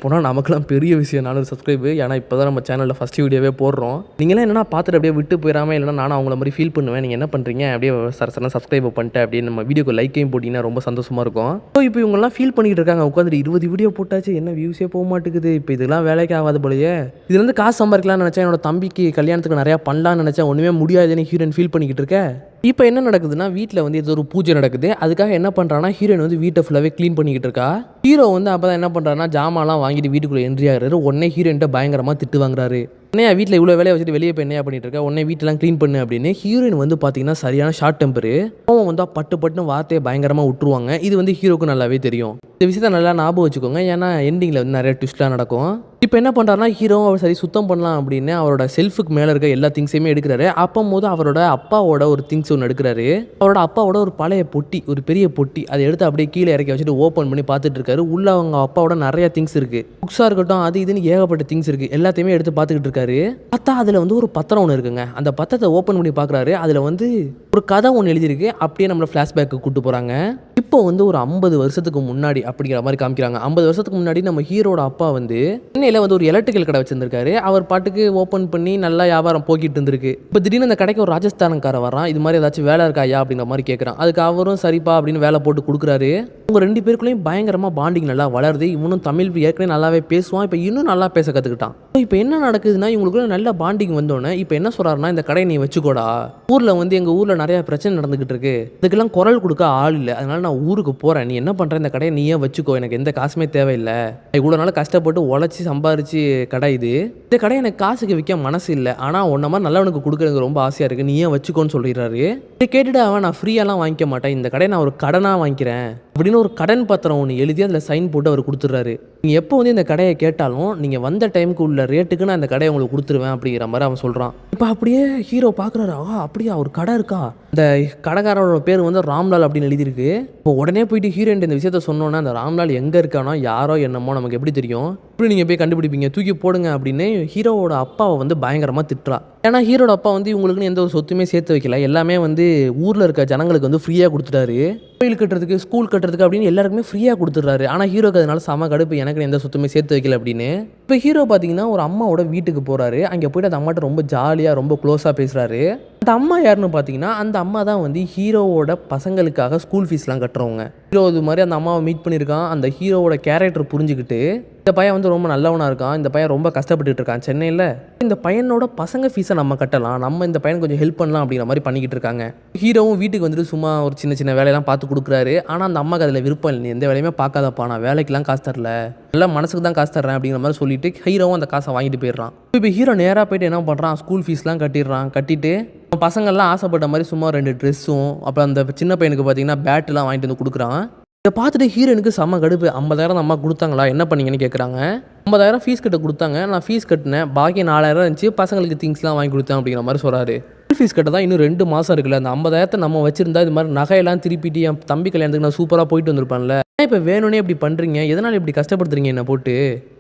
போனால் நமக்குலாம் பெரிய விஷயம் 400 சப்ஸ்கிரைப். ஏன்னா இப்போ தான் நம்ம சேனலில் ஃபஸ்ட் வீடியோவே போடுறோம். நீங்களாம் என்னன்னா பார்த்துட்டு அப்படியே விட்டு போயிடாமல், இல்லைனா நானும் அவங்கள மாதிரி ஃபீல் பண்ணுவேன், நீங்கள் என்ன பண்ணுறீங்க அப்படியே சரசரனா சப்ஸ்கிரைப் பண்ணிட்டு அப்படியே நம்ம வீடியோக்கு லைக்கையும் போட்டிங்கன்னா ரொம்ப சந்தோஷமாக இருக்கும். ஸோ இப்போ இவங்கெல்லாம் ஃபீல் பண்ணிக்கிட்டு இருக்காங்க, உட்காந்துட்டு 20 வீடியோ போட்டாச்சு, என்ன வியூஸே போக மாட்டேங்குது, இப்போ இதெல்லாம் வேலைக்கு ஆகாது போலயே, இதுலேருந்து காசு சம்பாதிக்கலாம்னு நினச்சேன், என்னோட தம்பிக்கு கல்யாணத்துக்கு நிறையா பண்ணலான்னு நினச்சேன், ஒன்றுமே முடியாதுன்னு ஹீரோயின் ஃபீல் பண்ணிக்கிட்டு இருக்கேன். இப்போ என்ன நடக்குதுன்னா, வீட்டில் வந்து ஏதோ ஒரு பூஜை நடக்குது. அதுக்காக என்ன பண்ணுறான்னா, ஹீரோயின் வந்து வீட்டை ஃபுல்லாகவே க்ளீன் பண்ணிக்கிட்டு இருக்கா. ஹீரோ வந்து அப்போ தான் என்ன பண்ணுறாருன்னா, ஜாமான்லாம் வாங்கிட்டு வீட்டுக்குள்ளே என்ட்ரி ஆகிறாரு. உடனே ஹீரோயின்ட்ட பயங்கரமாக திட்டு வாங்குறாரு. உடனே வீட்டில் இவ்வளோ வேலையை வச்சுட்டு வெளியே போய் என்ன பண்ணிட்டு இருக்கா, உடனே வீட்டெல்லாம் க்ளீன் பண்ணு அப்படின்னு. ஹீரோயின் வந்து பார்த்தீங்கன்னா சரியான ஷார்ட் டெம்பரு, அவன் வந்து பட்டுன்னு வார்த்தையை பயங்கரமாக விட்டுருவாங்க. இது வந்து ஹீரோக்கு நல்லாவே தெரியும். இந்த விஷயத்த நல்லா ஞாபகம் வச்சுக்கோங்க, ஏன்னா எண்டிங்கில் வந்து நிறைய ட்விஸ்ட்லாம் நடக்கும். இப்போ என்ன பண்ணுறாருனா, ஹீரோ அவர் சரி சுத்தம் பண்ணலாம் அப்படின்னு அவரோட செல்ஃபுக்கு மேலே இருக்க எல்லா திங்ஸையுமே எடுக்கிறாரு. அப்போது அவரோட அப்பாவோட ஒரு திங்ஸ் ஒன்று எடுக்கிறாரு. அவரோட அப்பாவோட ஒரு பழைய பொட்டி, ஒரு பெரிய பொட்டி, அதை எடுத்து அப்படியே கீழே இறக்கி வச்சுட்டு ஓப்பன் பண்ணி பார்த்துட்டு இருக்காரு. உள்ள அவங்க அப்பாவோட நிறைய திங்ஸ் இருக்குது, புக்ஸாக இருக்கட்டும், அது இதுன்னு ஏகப்பட்ட திங்ஸ் இருக்குது, எல்லாத்தையுமே எடுத்து பார்த்துக்கிட்டு இருக்காரு. பார்த்தா அதில் வந்து ஒரு பத்திரம் ஒன்று இருக்குங்க. அந்த பத்திரத்தை ஓப்பன் பண்ணி பார்க்குறாரு. அதில் வந்து ஒரு கதை ஒன்று எழுதியிருக்கு. அப்படியே நம்மளை ஃப்ளாஷ்பேக்கு கூப்பிட்டு போகிறாங்க. இப்போ வந்து ஒரு 50 வருஷத்துக்கு முன்னாடி அப்படிங்கிற மாதிரி காமிக்கிறாங்க. 50 வருஷத்துக்கு முன்னாடி நம்ம ஹீரோட அப்பா வந்து சென்னையில் வந்து ஒரு எலக்ட்ரிக்கல் கடை வச்சிருந்திருக்காரு. அவர் பாட்டுக்கு ஓப்பன் பண்ணி நல்லா வியாபாரம் போக்கிட்டு இருந்திருக்கு. இப்போ திடீர்னு அந்த கடைக்கு ஒரு ராஜஸ்தானக்காரன் வரான். இது மாதிரி ஏதாச்சும் வேலை இருக்காயா அப்படிங்கிற மாதிரி கேட்குறான். அதுக்கு அவரும் சரிப்பா அப்படின்னு வேலை போட்டு கொடுக்குறாரு. அவங்க 2 பேருக்குள்ளேயும் பயங்கரமாக பாண்டிங் நல்லா வளருது. இவனும் தமிழ் ஏற்கனவே நல்லாவே பேசுவான், இப்போ இன்னும் நல்லா பேச கற்றுக்கிட்டான். இப்போ என்ன நடக்குதுன்னா, இவங்களுக்குள்ள நல்ல பாண்டிங் வந்தோடனே இப்போ என்ன சொல்கிறாருன்னா, இந்த கடையை நீ வச்சுக்கோடா, ஊரில் வந்து எங்கள் ஊரில் நிறைய பிரச்சனை நடந்துகிட்டு இருக்கு, இதுக்கெல்லாம் குரல் கொடுக்க ஆள் இல்லை, அதனால நான் ஊருக்கு போகிறேன், நீ என்ன பண்ணுற, இந்த கடையை நீயே வச்சுக்கோ, எனக்கு எந்த காசுமே தேவையில்லை, இவ்வளோ நாள் கஷ்டப்பட்டு உழைச்சி சம்பாரிச்சு கடை இது, இந்த கடை எனக்கு காசுக்கு விற்க மனசு இல்லை, ஆனால் ஒன்றை மாதிரி நல்லவனுக்கு கொடுக்குறது ரொம்ப ஆசையாக இருக்குது, நீ ஏன் வச்சுக்கோன்னு சொல்லிடுறாரு. இதை கேட்டுட்டு அவன், நான் ஃப்ரீயாலாம் வாங்கிக்க மாட்டேன், இந்த கடையை நான் ஒரு கடனாக வாங்கிக்கிறேன் அப்படின்னு ஒரு கடன் பத்திரம் ஒன்று எழுதி அதில் சைன் போட்டு அவர் கொடுத்துட்றாரு. நீங்கள் எப்போ வந்து இந்த கடையை கேட்டாலும் நீங்கள் வந்த டைமுக்கு உள்ள ரேட்டுக்கு நான் இந்த கடையை உங்களுக்கு கொடுத்துருவேன் அப்படிங்கிற மாதிரி அவன் சொல்கிறான். இப்போ அப்படியே ஹீரோ பார்க்குறாரு, அப்படியா ஒரு கடை இருக்கா, இந்த கடைக்காரோட பேர் வந்து ராம்லால் அப்படின்னு எழுதியிருக்கு. இப்போ உடனே போயிட்டு ஹீரோயின் இந்த விஷயத்த சொன்னோன்னா, அந்த ராம்லால் எங்கே இருக்கானோ யாரோ என்னமோ நமக்கு எப்படி தெரியும், இப்படி நீங்கள் போய் கண்டுபிடிப்பீங்க, தூக்கி போடுங்க அப்படின்னு ஹீரோவோட அப்பாவை வந்து பயங்கரமாக திட்டுறா. ஏன்னா ஹீரோட அப்பா வந்து இவங்களுக்குன்னு எந்த ஒரு சொத்துமே சேர்த்து வைக்கல, எல்லாமே வந்து ஊரில் இருக்க ஜனங்களுக்கு வந்து ஃப்ரீயாக கொடுத்துட்டாரு, கோயில் கட்டுறதுக்கு ஸ்கூல் கட்டுறதுக்கு அப்படின்னு எல்லாருக்குமே ஃப்ரீயாக கொடுத்துட்றாரு. ஆனால் ஹீரோக்கு அதனால செம கடுப்பு, எனக்கு எந்த சொத்துமே சேர்த்து வைக்கல அப்படின்னு. இப்போ இப்போ ஹீரோ பார்த்தீங்கன்னா ஒரு அம்மாவோட வீட்டுக்கு போகிறாரு. அங்கே போய்ட்டு அந்த அம்மாட்ட ரொம்ப ஜாலியாக ரொம்ப க்ளோஸாக பேசுகிறாரு. அந்த அம்மா யாருன்னு பார்த்தீங்கன்னா அந்த அம்மா தான் வந்து ஹீரோவோட பசங்களுக்காக ஸ்கூல் ஃபீஸ்லாம் கட்டுறவங்க. ஹீரோ இது மாதிரி அந்த அம்மாவை மீட் பண்ணியிருக்கான். அந்த ஹீரோவோட கேரக்டர் புரிஞ்சுக்கிட்டு இந்த பையன் வந்து ரொம்ப நல்லவனாக இருக்கான். இந்த பையன் ரொம்ப கஷ்டப்பட்டுட்டு இருக்கான் சென்னையில். இந்த பையனோட பசங்க ஃபீஸை நம்ம கட்டலாம், நம்ம இந்த பையன் கொஞ்சம் ஹெல்ப் பண்ணலாம் அப்படிங்கிற மாதிரி பண்ணிக்கிட்டு இருக்காங்க. ஹீரோவும் வீட்டுக்கு வந்துட்டு சும்மா ஒரு சின்ன சின்ன வேலையெல்லாம் பார்த்து கொடுக்குறாரு. ஆனால் அந்த அம்மாவுக்கு அதில் விருப்பம் இல்லை. எந்த வேலையுமே பார்க்காதப்பா, நான் வேலைக்கெல்லாம் காசு தரல, எல்லாம் மனசுக்கு தான் காசு தர்றேன் அப்படிங்கிற மாதிரி சொல்லிட்டு ஹீரோவும் அந்த காசை வாங்கிட்டு போயிடுறான். இப்போ ஹீரோ நேராக போயிட்டு என்ன பண்ணுறான், ஸ்கூல் ஃபீஸ்லாம் கட்டிட்டு பசங்கள்லாம் ஆசைப்பட்ட மாதிரி சும்மா 2 ட்ரெஸ்ஸும் அப்புறம் அந்த சின்ன பையனுக்கு பார்த்தீங்கன்னா பேட்டெலாம் வாங்கிட்டு வந்து கொடுக்குறான். இதை பார்த்துட்டு ஹீரோனுக்கு செம்ம கடுப்பு. 50,000 அம்மா கொடுத்தாங்களா, என்ன பண்ணீங்கன்னு கேட்குறாங்க. 50,000 ஃபீஸ் கட்ட கொடுத்தாங்க, நான் ஃபீஸ் கட்டினேன், பாக்கி 4,000 இருந்துச்சு, பசங்களுக்கு திங்ஸ்லாம் வாங்கி கொடுத்தேன் அப்படிங்கிற மாதிரி சொல்கிறாரு. ஃபீஸ் கட்ட தான் இன்னும் 2 மாதம் இருக்குல்ல, அந்த 50,000 நம்ம வச்சிருந்தா இது மாதிரி நகையெல்லாம் திருப்பிட்டு என் தம்பி கல்யாணத்துக்கு நான் சூப்பராக போயிட்டு வந்திருப்பேன்ல. இப்போ வேணும்னே இப்படி பண்ணுறீங்க, எதனால் இப்படி கஷ்டப்படுத்துறீங்க என்னை போட்டு,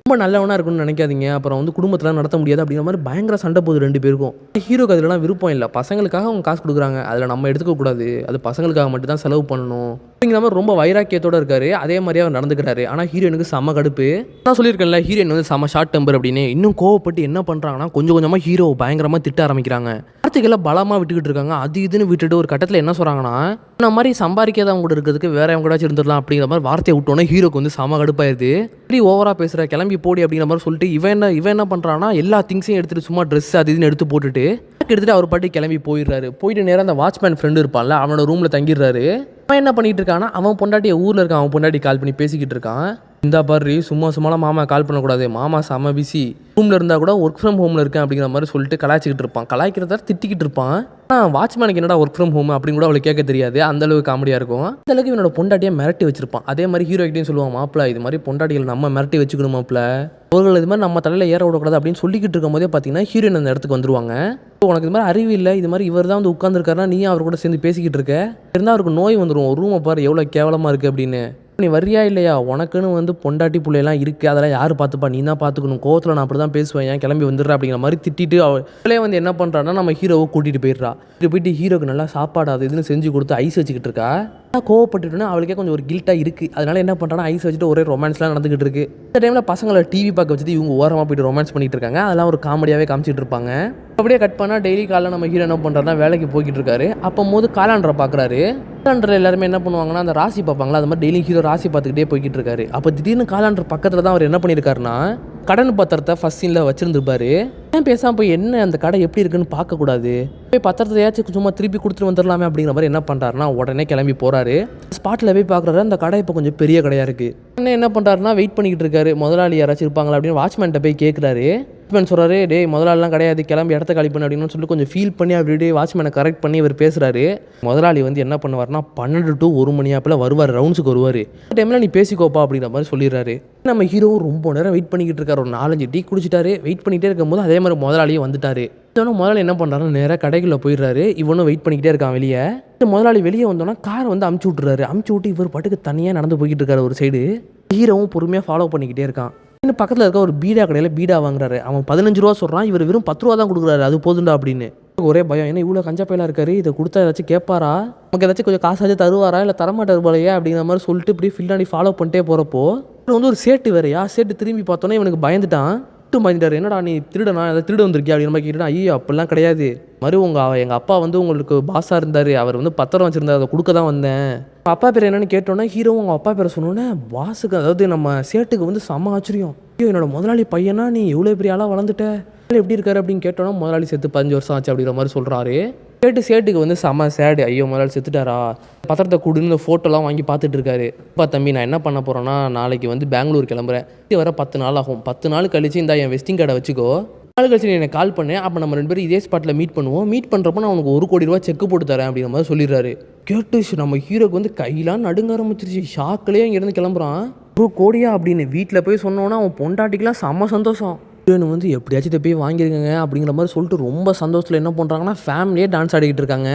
ரொம்ப நல்லவனாக இருக்குன்னு நினைக்காதீங்க, அப்புறம் வந்து குடும்பத்தில் நடத்த முடியாது அப்படிங்கிற மாதிரி பயங்கர சண்டை போகுது 2 பேருக்கும். ஹீரோக்கு அதிலலாம் விருப்பம் இல்லை, பசங்களுக்காக அவங்க காசு கொடுக்குறாங்க, அதில் நம்ம எடுத்துக்கக்கூடாது, அது பசங்களுக்காக மட்டும் தான் செலவு பண்ணணும் அப்படிங்கிற மாதிரி ரொம்ப வைராக்கியத்தோடு இருக்காரு. அதே மாதிரியே அவர் நடந்துக்கிறாரு. ஆனால் ஹீரோனுக்கு செம்ம கடுப்பு. நான் சொல்லியிருக்கேன்ல, ஹீரோயின் வந்து செம்ம ஷார்ட் டெம்பர் அப்படின்னு. இன்னும் கோவப்பட்டு என்ன பண்ணுறாங்கன்னா கொஞ்சம் கொஞ்சமாக ஹீரோ பயங்கரமாக திட்ட ஆரம்பிக்கிறாங்க. வார்த்தைகள்லாம் பலமாக விட்டுக்கிட்டு இருக்காங்க. அது இதுன்னு விட்டுட்டு ஒரு கட்டத்தில் என்ன சொல்கிறாங்கன்னா, இந்த மாதிரி சம்பாதிக்காதவங்க கூட இருக்கிறதுக்கு வேற அவங்க கூட இருந்துடலாம் அப்படிங்கிற மாதிரி வார்த்தையை விட்டோன்னே ஹீரோக்கு வந்து செம கடுப்பாயிருது. இப்படி ஓவராக பேசுகிற, கிளம்பி போடி அப்படிங்கிற மாதிரி சொல்லிட்டு இவன் என்ன பண்ணுறான்னா எல்லா திங்ஸையும் எடுத்துகிட்டு சும்மா ட்ரெஸ் அது இதுன்னு எடுத்து போட்டுட்டு எடுத்துகிட்டு அவர் பாட்டி கிளம்பி போயிடுறாரு. போயிட்டு நேரம் அந்த வாட்ச்மேன் ஃப்ரெண்டு இருப்பான்ல, அவனோட ரூமில் தங்கிடுறாரு. அவன் என்ன பண்ணிட்டு இருக்கான்னா, அவன் பொண்டாட்டியை ஊரில் இருக்கான், அவன் பொண்டாட்டி கால் பண்ணி பேசிக்கிட்டு இருக்கான். இந்த பாரு சும்மாலாம் மாமா கால் பண்ணக்கூடாது, மாமா செம்ம பிஸி, ரூமில் இருந்தால் கூட ஒர்க் ஃப்ரம் ஹோமில் இருக்கேன் அப்படிங்கிற மாதிரி சொல்லிட்டு கலாய்ச்சிக்கிட்டு இருப்பான். கலாய்க்கிறத திட்டிக்கிட்டு இருப்பான். வாட்ச்மேனுக்கு என்னடா ஒர்க் ஃப்ரம் ஹோம் அப்படின்னு கூட அவளுக்கு கேட்க தெரியாது. அந்த அளவுக்கு காமெடியாக இருக்கும். அந்த அளவுக்கு இவனோட பொண்டாட்டியை மிரட்டி வச்சிருப்பான். அதே மாதிரி ஹீரோ கிட்டையும் சொல்லுவான், மாப்பிள்ள இது மாதிரி பொண்டாட்டிகள் நம்ம மிரட்டி வச்சுக்கணும் மாப்பிள்ள, அவர்கள் இது மாதிரி நம்ம தலையில் ஏற விடக்கூடாது அப்படின்னு சொல்லிக்கிட்டு இருக்கும் போதே பார்த்தீங்கன்னா ஹீரோயின் அந்த இடத்துக்கு வந்துருவாங்க. உனக்கு இது மாதிரி அறிவு இல்லை, இது மாதிரி இவர் தான் வந்து உட்காந்துருக்காருன்னா நீ அவர் கூட சேர்ந்து பேசிக்கிட்டு இருக்க, இருந்தால் அவருக்கு நோய் வந்துடும், ரூமை பாரு எவ்வளோ கேவலமாக இருக்குது அப்படின்னு. நீ வரியா இல்லையா, உனக்குன்னு வந்து பொண்டாட்டி பிள்ளையெல்லாம் இருக்குது, அதெல்லாம் யார் பார்த்துப்பா, நீ தான் பார்த்துக்கணும், கோவத்தில் நான் அப்படி தான் பேசுவேன், ஏன் கிளம்பி வந்துடுறா அப்படிங்கிற மாதிரி திட்டிட்டு அவளே வந்து என்ன பண்ணுறான்னா நம்ம ஹீரோவை கூட்டிகிட்டு போயிடுறா. போயிட்டு ஹீரோக்கு நல்லா சாப்பாடு அது இதுன்னு செஞ்சு கொடுத்து ஐஸ் வச்சுக்கிட்டு இருக்கா. கோவப்பட்டுட்டுன்னா அவளுக்கே கொஞ்சம் ஒரு கில்ட்டாக இருக்குது. அதனால என்ன பண்ணுறான்னா ஐஸ் வச்சுட்டு ஒரே ரொமான்ஸ்லாம் நடந்துகிட்டு இருக்கு. இந்த டைமில் பசங்களை டிவி பார்க்க வச்சுட்டு இவங்க ஓரமாக போயிட்டு ரொமான்ஸ் பண்ணிட்டு இருக்காங்க. அதெல்லாம் ஒரு காமெடியாகவே காமிச்சிட்டு இருப்பாங்க. அப்படியே கட் பண்ணால் டெய்லி காலையில் நம்ம ஹீரோ என்ன பண்ணுறாருன்னா வேலைக்கு போய்கிட்டு இருக்காரு. அப்போது காலாண்டரை பார்க்குறாரு. காலாண்டர் எல்லாருமே என்ன பண்ணுவாங்கன்னா அந்த ராசி பார்ப்பாங்களா, அது மாதிரி டெய்லி ஹீரோ ராசி பார்த்துக்கிட்டே போய்கிட்டு இருக்காரு. அப்போ திடீர்னு காலாண்டர் பக்கத்தில் தான் அவர் என்ன பண்ணியிருக்காருன்னா கடன் பத்திரத்தை ஃபர்ஸ்ட் சீனில் வச்சுருந்துருப்பாரு. ஏன் பேசாமல் போய் என்ன அந்த கடை எப்படி இருக்குன்னு பார்க்கக்கூடாது, போய் பத்திரத்தை ஏதாச்சும் சும்மா திருப்பி கொடுத்துட்டு வந்துடலாமே அப்படிங்கிற மாதிரி என்ன பண்ணுறாருன்னா உடனே கிளம்பி போகிறாரு. ஸ்பாட்டில் போய் பார்க்குறாரு, அந்த கடை இப்போ கொஞ்சம் பெரிய கடையாக இருக்குது. என்ன பண்ணுறாருன்னா வெயிட் பண்ணிக்கிட்டு இருக்காரு, முதலாளி யாராச்சும் இருப்பாங்களா அப்படின்னு வாட்ச்மேன்ட்ட போய் கேட்குறாரு. வாட்ச்மேன் சொல்கிறாரு, டேய் முதலாளிலாம் கிடையாது, கிளம்பி இடத்த காலி பண்ணு அப்படின்னு சொல்லிட்டு கொஞ்சம் ஃபீல் பண்ணி அப்படியே வாட்ச்மேனை கரெக்ட் பண்ணி இவர் பேசுகிறாரு. முதலாளி வந்து என்ன பண்ணுவார்னா 12 to 1 மணி ஆப்பில் வருவார், ரவுண்ட்ஸுக்கு வருவார். அந்த டைமில் நீ பேசிக்கோப்பா அப்படிங்கிற மாதிரி சொல்லிடுறாரு. நம்ம ஹீரோவும் ரொம்ப நேரம் வெயிட் பண்ணிக்கிட்டு இருக்காரு. ஒரு 4-5 டீ குடிச்சிட்டாரு. வெயிட் பண்ணிகிட்டே இருக்கும்போது அதே மாதிரி முதலாளியே வந்துட்டாரு. முதலாளி என்ன பண்ணுறாருன்னா நேராக கடைக்குள்ளே போயிடுறாரு. இவனும் வெயிட் பண்ணிக்கிட்டே இருக்கான் வெளியே. முதலாளி வெளியே வந்தோன்னா காரை வந்து அமுச்சு விட்டுறாரு. அமுச்சு விட்டு இவர் பாட்டுக்கு தனியாக நடந்து போய்கிட்டு இருக்காரு ஒரு சைடு. ஹீரோவும் பொறுமையாக ஃபாலோ பண்ணிக்கிட்டே இருக்கான். இன்னும் பக்கத்தில் இருக்க ஒரு பீடா கடையில் பீடா வாங்குறாரு. அவன் 15 ரூபா சொல்கிறான், இவர் வெறும் 10 ரூபா தான் கொடுக்குறாரு. அது போதுண்டா அப்படின்னு ஒரே பயம். ஏன்னா இவ்வளோ கஞ்சா பையலாக இருக்காரு, இதை கொடுத்தா ஏதாச்சும் கேட்பாரா, நமக்கு ஏதாச்சும் கொஞ்சம் காசாச்சும் தருவாரா, இல்லை தரமாட்டார் போலையா அப்படிங்கிற மாதிரி சொல்லிட்டு இப்படி ஃபில்லாடி ஃபாலோ பண்ணிட்டே போகிறப்போ வந்து ஒரு சேட்டு வேறையா. சேட்டு திரும்பி பார்த்தோன்னே இவனுக்கு பயந்துட்டான். பயந்துட்டார். என்னடா நீ திருடனா, அதை திருட வந்திருக்கியா அப்படின்னு மாதிரி கேட்டா, ஐயோ அப்படிலாம் கிடையாது, மாதிரி எங்கள் அப்பா வந்து உங்களுக்கு பாஸாக இருந்தார், அவர் வந்து பத்திரம் வச்சுருந்தார், அதை கொடுக்க தான் வந்தேன். அப்பா பேர் என்னென்னு கேட்டோன்னா ஹீரோ உங்கள் அப்பா பேரை சொன்னோன்னே பாஸுக்கு அதாவது நம்ம சேட்டுக்கு வந்து செம்ம ஆச்சரியம். ஐயோ என்னோட முதலாளி பையனா, நீ எவ்வளோ பெரிய ஆளாக வளர்ந்துட்ட, எப்படி இருக்காரு அப்படின்னு கேட்டோன்னா முதலாளி செத்து 15 வருஷம் ஆச்சு அப்படிங்கிற மாதிரி சொல்கிறாரு. சேட்டுக்கு வந்து செம்ம சேடு. ஐயோ முதலாளி செத்துட்டாரா, பத்திரத்தை கொடுன்னு இந்த ஃபோட்டோலாம் வாங்கி பார்த்துட்டு இருக்காரு. அப்பா தம்பி நான் என்ன பண்ண போகிறேன்னா நாளைக்கு வந்து பெங்களூர் கிளம்புறேன், இது வர 10 நாள் ஆகும், 10 நாள் கழிச்சு இந்த என் வெஸ்டிங் கார்டை வச்சுக்கோ, 10 நாள் கழிச்சு நீ எனக்கு கால் பண்ணேன், அப்போ நம்ம 2 பேரும் இதே ஸ்பாட்டில் மீட் பண்ணுவோம், மீட் பண்ணுறப்போ நான் உனக்கு 1 கோடி ரூபா செக்கு போட்டு தரேன் அப்படிங்கிற மாதிரி சொல்லிடுறாரு. கேட்டு நம்ம ஹீரோக்கு வந்து கையெல்லாம் நடுங்க ஆரம்பிச்சிருச்சு. ஷாக்கிலே இங்கேருந்து கிளம்புறான். 1 கோடியா அப்படின்னு வீட்டில் போய் சொன்னோன்னா அவன் பொண்டாட்டிக்கெலாம் செம்ம சந்தோஷம். ஹீரோயின் வந்து எப்படியாச்சும் இதை போய் வாங்கியிருக்கங்க அப்படிங்கிற மாதிரி சொல்லிட்டு ரொம்ப சந்தோஷத்தில் என்ன பண்ணுறாங்கன்னா ஃபேமிலியே டான்ஸ் ஆடிக்கிட்டு இருக்காங்க.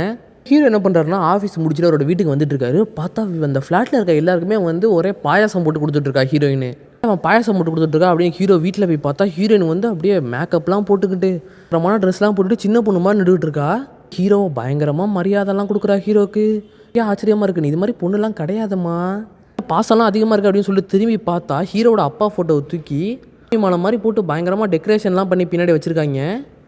ஹீரோ என்ன பண்ணுறாருன்னா ஆஃபீஸ் முடிச்சுட்டு அவரோட வீட்டுக்கு வந்துட்டு இருக்காரு. பார்த்தா அந்த ஃப்ளாட்டில் இருக்க எல்லாருக்குமே வந்து ஒரே பாயாசம் போட்டு கொடுத்துட்ருக்கா ஹீரோயின். அவன் பாயாசம் போட்டு கொடுத்துட்ருக்கா. அப்படியே ஹீரோ வீட்டில் போய் பார்த்தா ஹீரோயின் வந்து அப்படியே மேக்கப்லாம் போட்டுக்கிட்டு பிரமான ட்ரெஸ்லாம் போட்டுட்டு சின்ன பொண்ணு மாதிரி நின்றுட்டு இருக்கா. ஹீரோ பயங்கரமாக மரியாதைலாம் கொடுக்குறா ஹீரோக்கு. ஏன் ஆச்சரியமாக இருக்கு, நீ இது மாதிரி பொண்ணுலாம் கிடையாதம்மா, பாசம்லாம் அதிகமாக இருக்குது அப்படின்னு சொல்லிட்டு திரும்பி பார்த்தா ஹீரோட அப்பா ஃபோட்டோவை தூக்கி மாலை மாதிரி போட்டு பயங்கரமாக டெக்கரேஷன்லாம் பண்ணி பின்னாடி வச்சுருக்காங்க.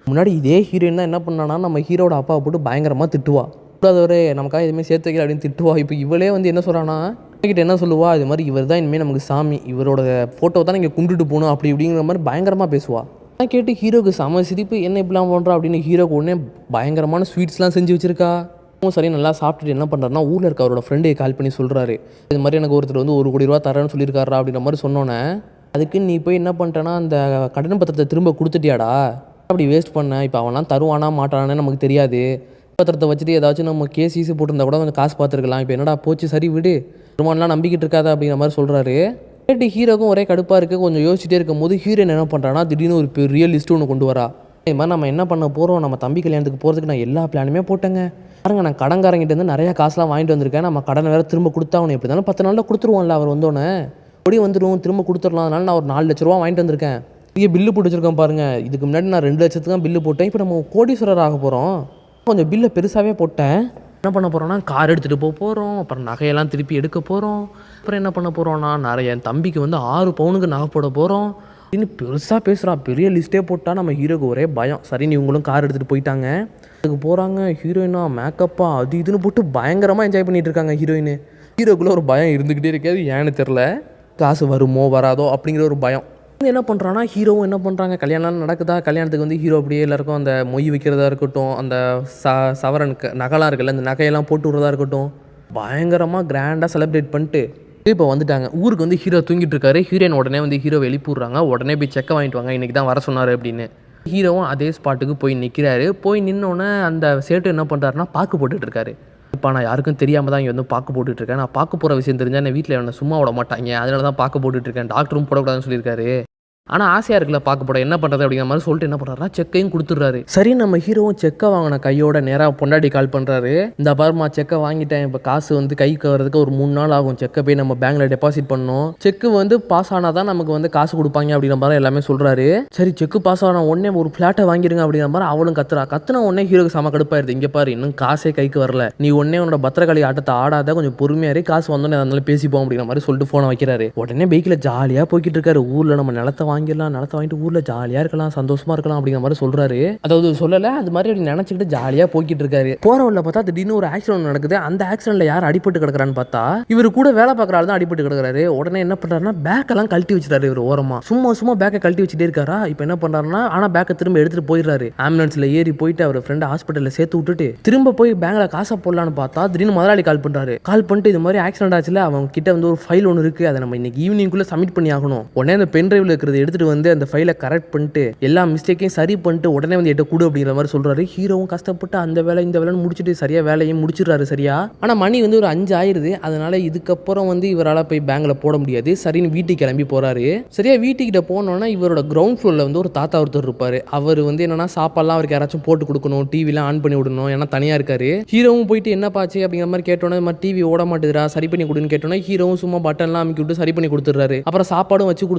முன்னாடி இதே ஹீரோயின் தான் என்ன பண்ணானா நம்ம ஹீரோட அப்பாவை போட்டு பயங்கரமாக திட்டுவா. கூடாதவரே நமக்காக எதுவுமே சேர்த்து வைக்கல அப்படின்னு திட்டுவா. இப்போ இவளே வந்து என்ன சொல்கிறான்னா கிட்ட என்ன சொல்லுவா, இது மாதிரி இவர் தான் இனிமேல் நமக்கு சாமி, இவரோட ஃபோட்டோ தான் நீங்கள் கும்பிட்டுட்டு போகணும் அப்படி இப்படிங்கிற மாதிரி பயங்கரமாக பேசுவா. நான் கேட்டு ஹீரோக்கு செம சிரிப்பு, என்ன இப்படிலாம் பண்ணுறா அப்படின்னு ஹீரோக்கு உடனே பயங்கரமான ஸ்வீட்ஸ்லாம் செஞ்சு வச்சுருக்கா. சரி நல்லா சாப்பிட்டுட்டு என்ன பண்ணுறாருனா ஊரில் இருக்க அவரோட ஃப்ரெண்டை கால் பண்ணி சொல்கிறாரு, இது மாதிரி எனக்கு ஒருத்தர் வந்து 1 கோடி ரூபா தரேன்னு சொல்லியிருக்காரா அப்படின்ற மாதிரி சொன்னோன்னே, அதுக்கு நீ போய் என்ன பண்ணிட்டேன்னா அந்த கடன் பத்திரத்தை திரும்ப கொடுத்துட்டியாடா, அப்படி வேஸ்ட் பண்ண, இப்போ அவன்லாம் தருவானா மாட்டானான்னு நமக்கு தெரியாது, பத்திரத்தை வச்சுட்டு ஏதாச்சும் நம்ம கேஸ் ஈஸி போட்டிருந்தா கூட கொஞ்சம் காசு பார்த்துருக்கலாம், இப்போ என்னடா போச்சு சரி விடு, திருமணம்லாம் நம்பிக்கிட்டு இருக்காத அப்படிங்கிற மாதிரி சொல்கிறாரு. கேட்டு ஹீரோக்கும் ஒரே கடுப்பாக இருக்குது. கொஞ்சம் யோசிச்சுட்டே இருக்கும் போது ஹீரோயின் என்ன பண்ணுறான்னா திடீர்னு ஒரு பெரிய லிஸ்ட்டு ஒன்று கொண்டு வரா. இது மாதிரி நம்ம என்ன பண்ண போகிறோம், நம்ம தம்பி கல்யாணத்துக்கு போகிறதுக்கு நான் எல்லா பிளானுமே போட்டேங்க பாருங்க, நான் கடன்காரங்கிட்ட இருந்து நிறையா காசுலாம் வாங்கிட்டு வந்திருக்கேன், நம்ம கடனை வேறு திரும்ப கொடுத்தாகணும், எப்படி இருந்தாலும் 10 நாளில் கொடுத்துருவோம்ல, அவர் வந்தோடனே அப்படி வந்துடும் திரும்ப கொடுத்துடலாம், அதனால நான் ஒரு 4 லட்ச ரூபா வாங்கிட்டு வந்திருக்கேன், இங்கே பில்லு போட்டு வச்சுருக்கேன் பாருங்கள், இதுக்கு முன்னாடி நான் 2 லட்சத்துக்கு தான் பில்லு போட்டேன், இப்போ நம்ம கோடீஸ்வரர் ஆக போகிறோம், கொஞ்சம் பில்லை பெருசாகவே போட்டேன், என்ன பண்ண போகிறோன்னா கார் எடுத்துகிட்டு போக போகிறோம், அப்புறம் நகையெல்லாம் திருப்பி எடுக்க போகிறோம், அப்புறம் என்ன பண்ண போகிறோன்னா நிறைய என் தம்பிக்கு வந்து 6 பவுனுக்கு நகை போட போகிறோம் இன்னும் பெருசாக பேசுகிறா. பெரிய லிஸ்ட்டே போட்டால் நம்ம ஹீரோக்கு ஒரே பயம். சரி நீ இவங்களும் கார் எடுத்துகிட்டு போயிட்டாங்க, அதுக்கு போகிறாங்க. ஹீரோயினா மேக்கப்பா அது இதுன்னு போட்டு பயங்கரமாக என்ஜாய் பண்ணிகிட்டு இருக்காங்க ஹீரோயின். ஹீரோக்குள்ளே ஒரு பயம் இருந்துக்கிட்டே இருக்காது, ஏன்னு தெரில, காசு வருமோ வராதோ அப்படிங்கிற ஒரு பயம். என்ன பண்ணுறான்னா ஹீரோவும் என்ன பண்ணுறாங்க, கல்யாணம் நடக்குதா, கல்யாணத்துக்கு வந்து ஹீரோ அப்படியே எல்லாருக்கும் அந்த மொய் வைக்கிறதா இருக்கட்டும், அந்த சவரனுக்கு நகைலாம் இருக்குல்ல, அந்த நகையெல்லாம் போட்டு விட்றதா இருக்கட்டும், பயங்கரமாக கிராண்டாக செலிப்ரேட் பண்ணிட்டு இப்போ வந்துட்டாங்க. ஊருக்கு வந்து ஹீரோ தூங்கிட்டு இருக்காரு. ஹீரோயின் உடனே வந்து ஹீரோ எழுப்பிடுறாங்க, உடனே போய் செக்கை வாங்கிட்டு வாங்க, இன்றைக்கி தான் வர சொன்னார் அப்படின்னு. ஹீரோவும் அதே ஸ்பாட்டுக்கு போய் நிற்கிறாரு. போய் நின்னோன்னே அந்த சேட்டு என்ன பண்ணுறாருன்னா பாக்கு போட்டுட்ருக்காரு. இப்போ நான் யாருக்கும் தெரியாமல் தான் இங்கே வந்து பாக்கு போட்டுட்ருக்கேன், நான் பார்க்க போகிற விஷயம் தெரிஞ்சால் என் வீட்டில் என்ன சும்மா விட மாட்டாங்க, அதனால தான் பாக்கு போட்டுட்ருக்கேன், டாக்டரும் போடக்கூடாதுன்னு சொல்லியிருக்காரு. ஆனால் ஆசையாக இருக்குல்ல பார்க்க போட, என்ன பண்ணுறது அப்படிங்கிற மாதிரி சொல்லிட்டு என்ன பண்ணுறாருனா செக்கையும் கொடுத்துட்றாரு. சரி நம்ம ஹீரோவும் செக்கை வாங்கின கையோட நேராக பொண்டாட்டி கால் பண்ணுறாரு, இந்த பாருமா செக்கை வாங்கிட்டேன், இப்போ காசு வந்து கைக்கு வர்றதுக்கு ஒரு 3 நாள் ஆகும், செக்கை போய் நம்ம பேங்க்கில் டெபாசிட் பண்ணணும், செக்கு வந்து பாஸ் ஆனால் தான் நமக்கு வந்து காசு கொடுப்பாங்க அப்படிங்கிற மாதிரி எல்லாமே சொல்கிறாரு. சரி செக்கு பாஸ் ஆன உடனே ஒரு ஃப்ளாட்டை வாங்கிடுங்க அப்படிங்கிற மாதிரி அவளும் கத்துனா உடனே ஹீரோக்கு செம கடுப்பாயிருது. இங்கே பாரு இன்னும் காசே கைக்கு வரல, நீ உடனே உன்னோட பத்திரக்காளி ஆட்டத்தை ஆடாத, கொஞ்சம் பொறுமையாரு, காசு வந்தோடனே அதனால பேசிப்போம் அப்படிங்கிற மாதிரி சொல்லிட்டு ஃபோனை வைக்கிறாரு. உடனே பைக்கில் ஜாலியாக போய்கிட்டு இருக்காரு. ஊரில் நம்ம நிலத்தை வாங்கிட்டு ஊரில் ஜாலியாக இருக்கலாம், சந்தோஷமாக இருக்கலாம் அப்படிங்கிற மாதிரி சொல்கிறாரு. அதாவது சொல்லலை, அது மாதிரி அப்படி நினச்சிக்கிட்டு ஜாலியாக போய்கிட்டு இருக்காரு. போகிற வழியில் பார்த்தா திடீர்னு ஒரு ஆக்சிடென்ட் நடக்குது. அந்த ஆக்சிடென்ட்ல யார் அடிபட்டு கிடக்குறான்னு பார்த்தா இவர் கூட வேலை பார்க்குற ஆள் தான் அடிபட்டு கிடக்குறாரு. உடனே என்ன பண்ணுறாருன்னா பேக்கெல்லாம் கழட்டி வச்சுட்டாரு. இவர் ஓரமாக சும்மா பேக்கை கழட்டி வச்சுட்டே இருக்காரா. இப்போ என்ன பண்ணுறாருன்னா ஆனால் பேக்கை திரும்ப எடுத்துகிட்டு போயிடுறாரு. ஆம்புலன்ஸில் ஏறி போயிட்டு அவர் ஃப்ரெண்டு ஹாஸ்பிட்டலில் சேர்த்து விட்டுட்டு திரும்ப போய் பேங்கில் காசை போடலான்னு பார்த்தா திடீர்னு முதலாளி கால் பண்ணுறாரு. கால் பண்ணிட்டு இது மாதிரி ஆக்சிடென்ட் ஆச்சுல, அவங்க கிட்ட வந்து ஒரு ஃபைல் ஒன்று இருக்குது, அதை நம்ம இன்னைக்கு ஈவினிங்குள்ளே சப்மிட் பண்ணி ஆகணும். உடனே அந்த பென் டிரைவில் இருக்கிறத எடுத்துகிட்டு வந்து அந்த ஃபைலை கரெக்ட் பண்ணிட்டு எல்லா மிஸ்டேக்கையும் சரி பண்ணிட்டு உடனே வந்து எட்ட கூடு அப்படிங்கிற மாதிரி சொல்றாரு. ஹீரோவும் கஷ்டப்பட்டு அந்த வேலை இந்த வேலைன்னு முடிச்சுட்டு சரியா வேலையும் முடிச்சிடுறாரு சரியா. ஆனா மணி வந்து ஒரு 5 ஆயிருது. அதனால இதுக்கப்புறம் வந்து இவரால் போய் பேங்க்ல போட முடியாது. சரின்னு வீட்டுக்கு கிளம்பி போறாரு. சரியா வீட்டுக்கிட்ட போனோன்னா இவரோட கிரவுண்ட் ஃப்ளோர்ல வந்து ஒரு தாத்தா ஒருத்தர் இருப்பாரு. அவர் வந்து என்னன்னா சாப்பாடுலாம் அவருக்கு யாராச்சும் போட்டு கொடுக்கணும், டிவிலாம் ஆன் பண்ணி விடணும், ஏன்னா தனியா இருக்காரு. ஹீரோவும் போயிட்டு என்ன பாச்சு அப்படிங்கிற மாதிரி கேட்டோன்னே மாதிரி டிவி ஓட மாட்டேதுரா சரி பண்ணி கொடுன்னு கேட்டோன்னா ஹீரோவும் சும்மா பட்டன்லாம் அமைக்கி விட்டு சரி பண்ணி கொடுத்துட்றாரு. அப்புறம் சாப்பாடும் வச்சு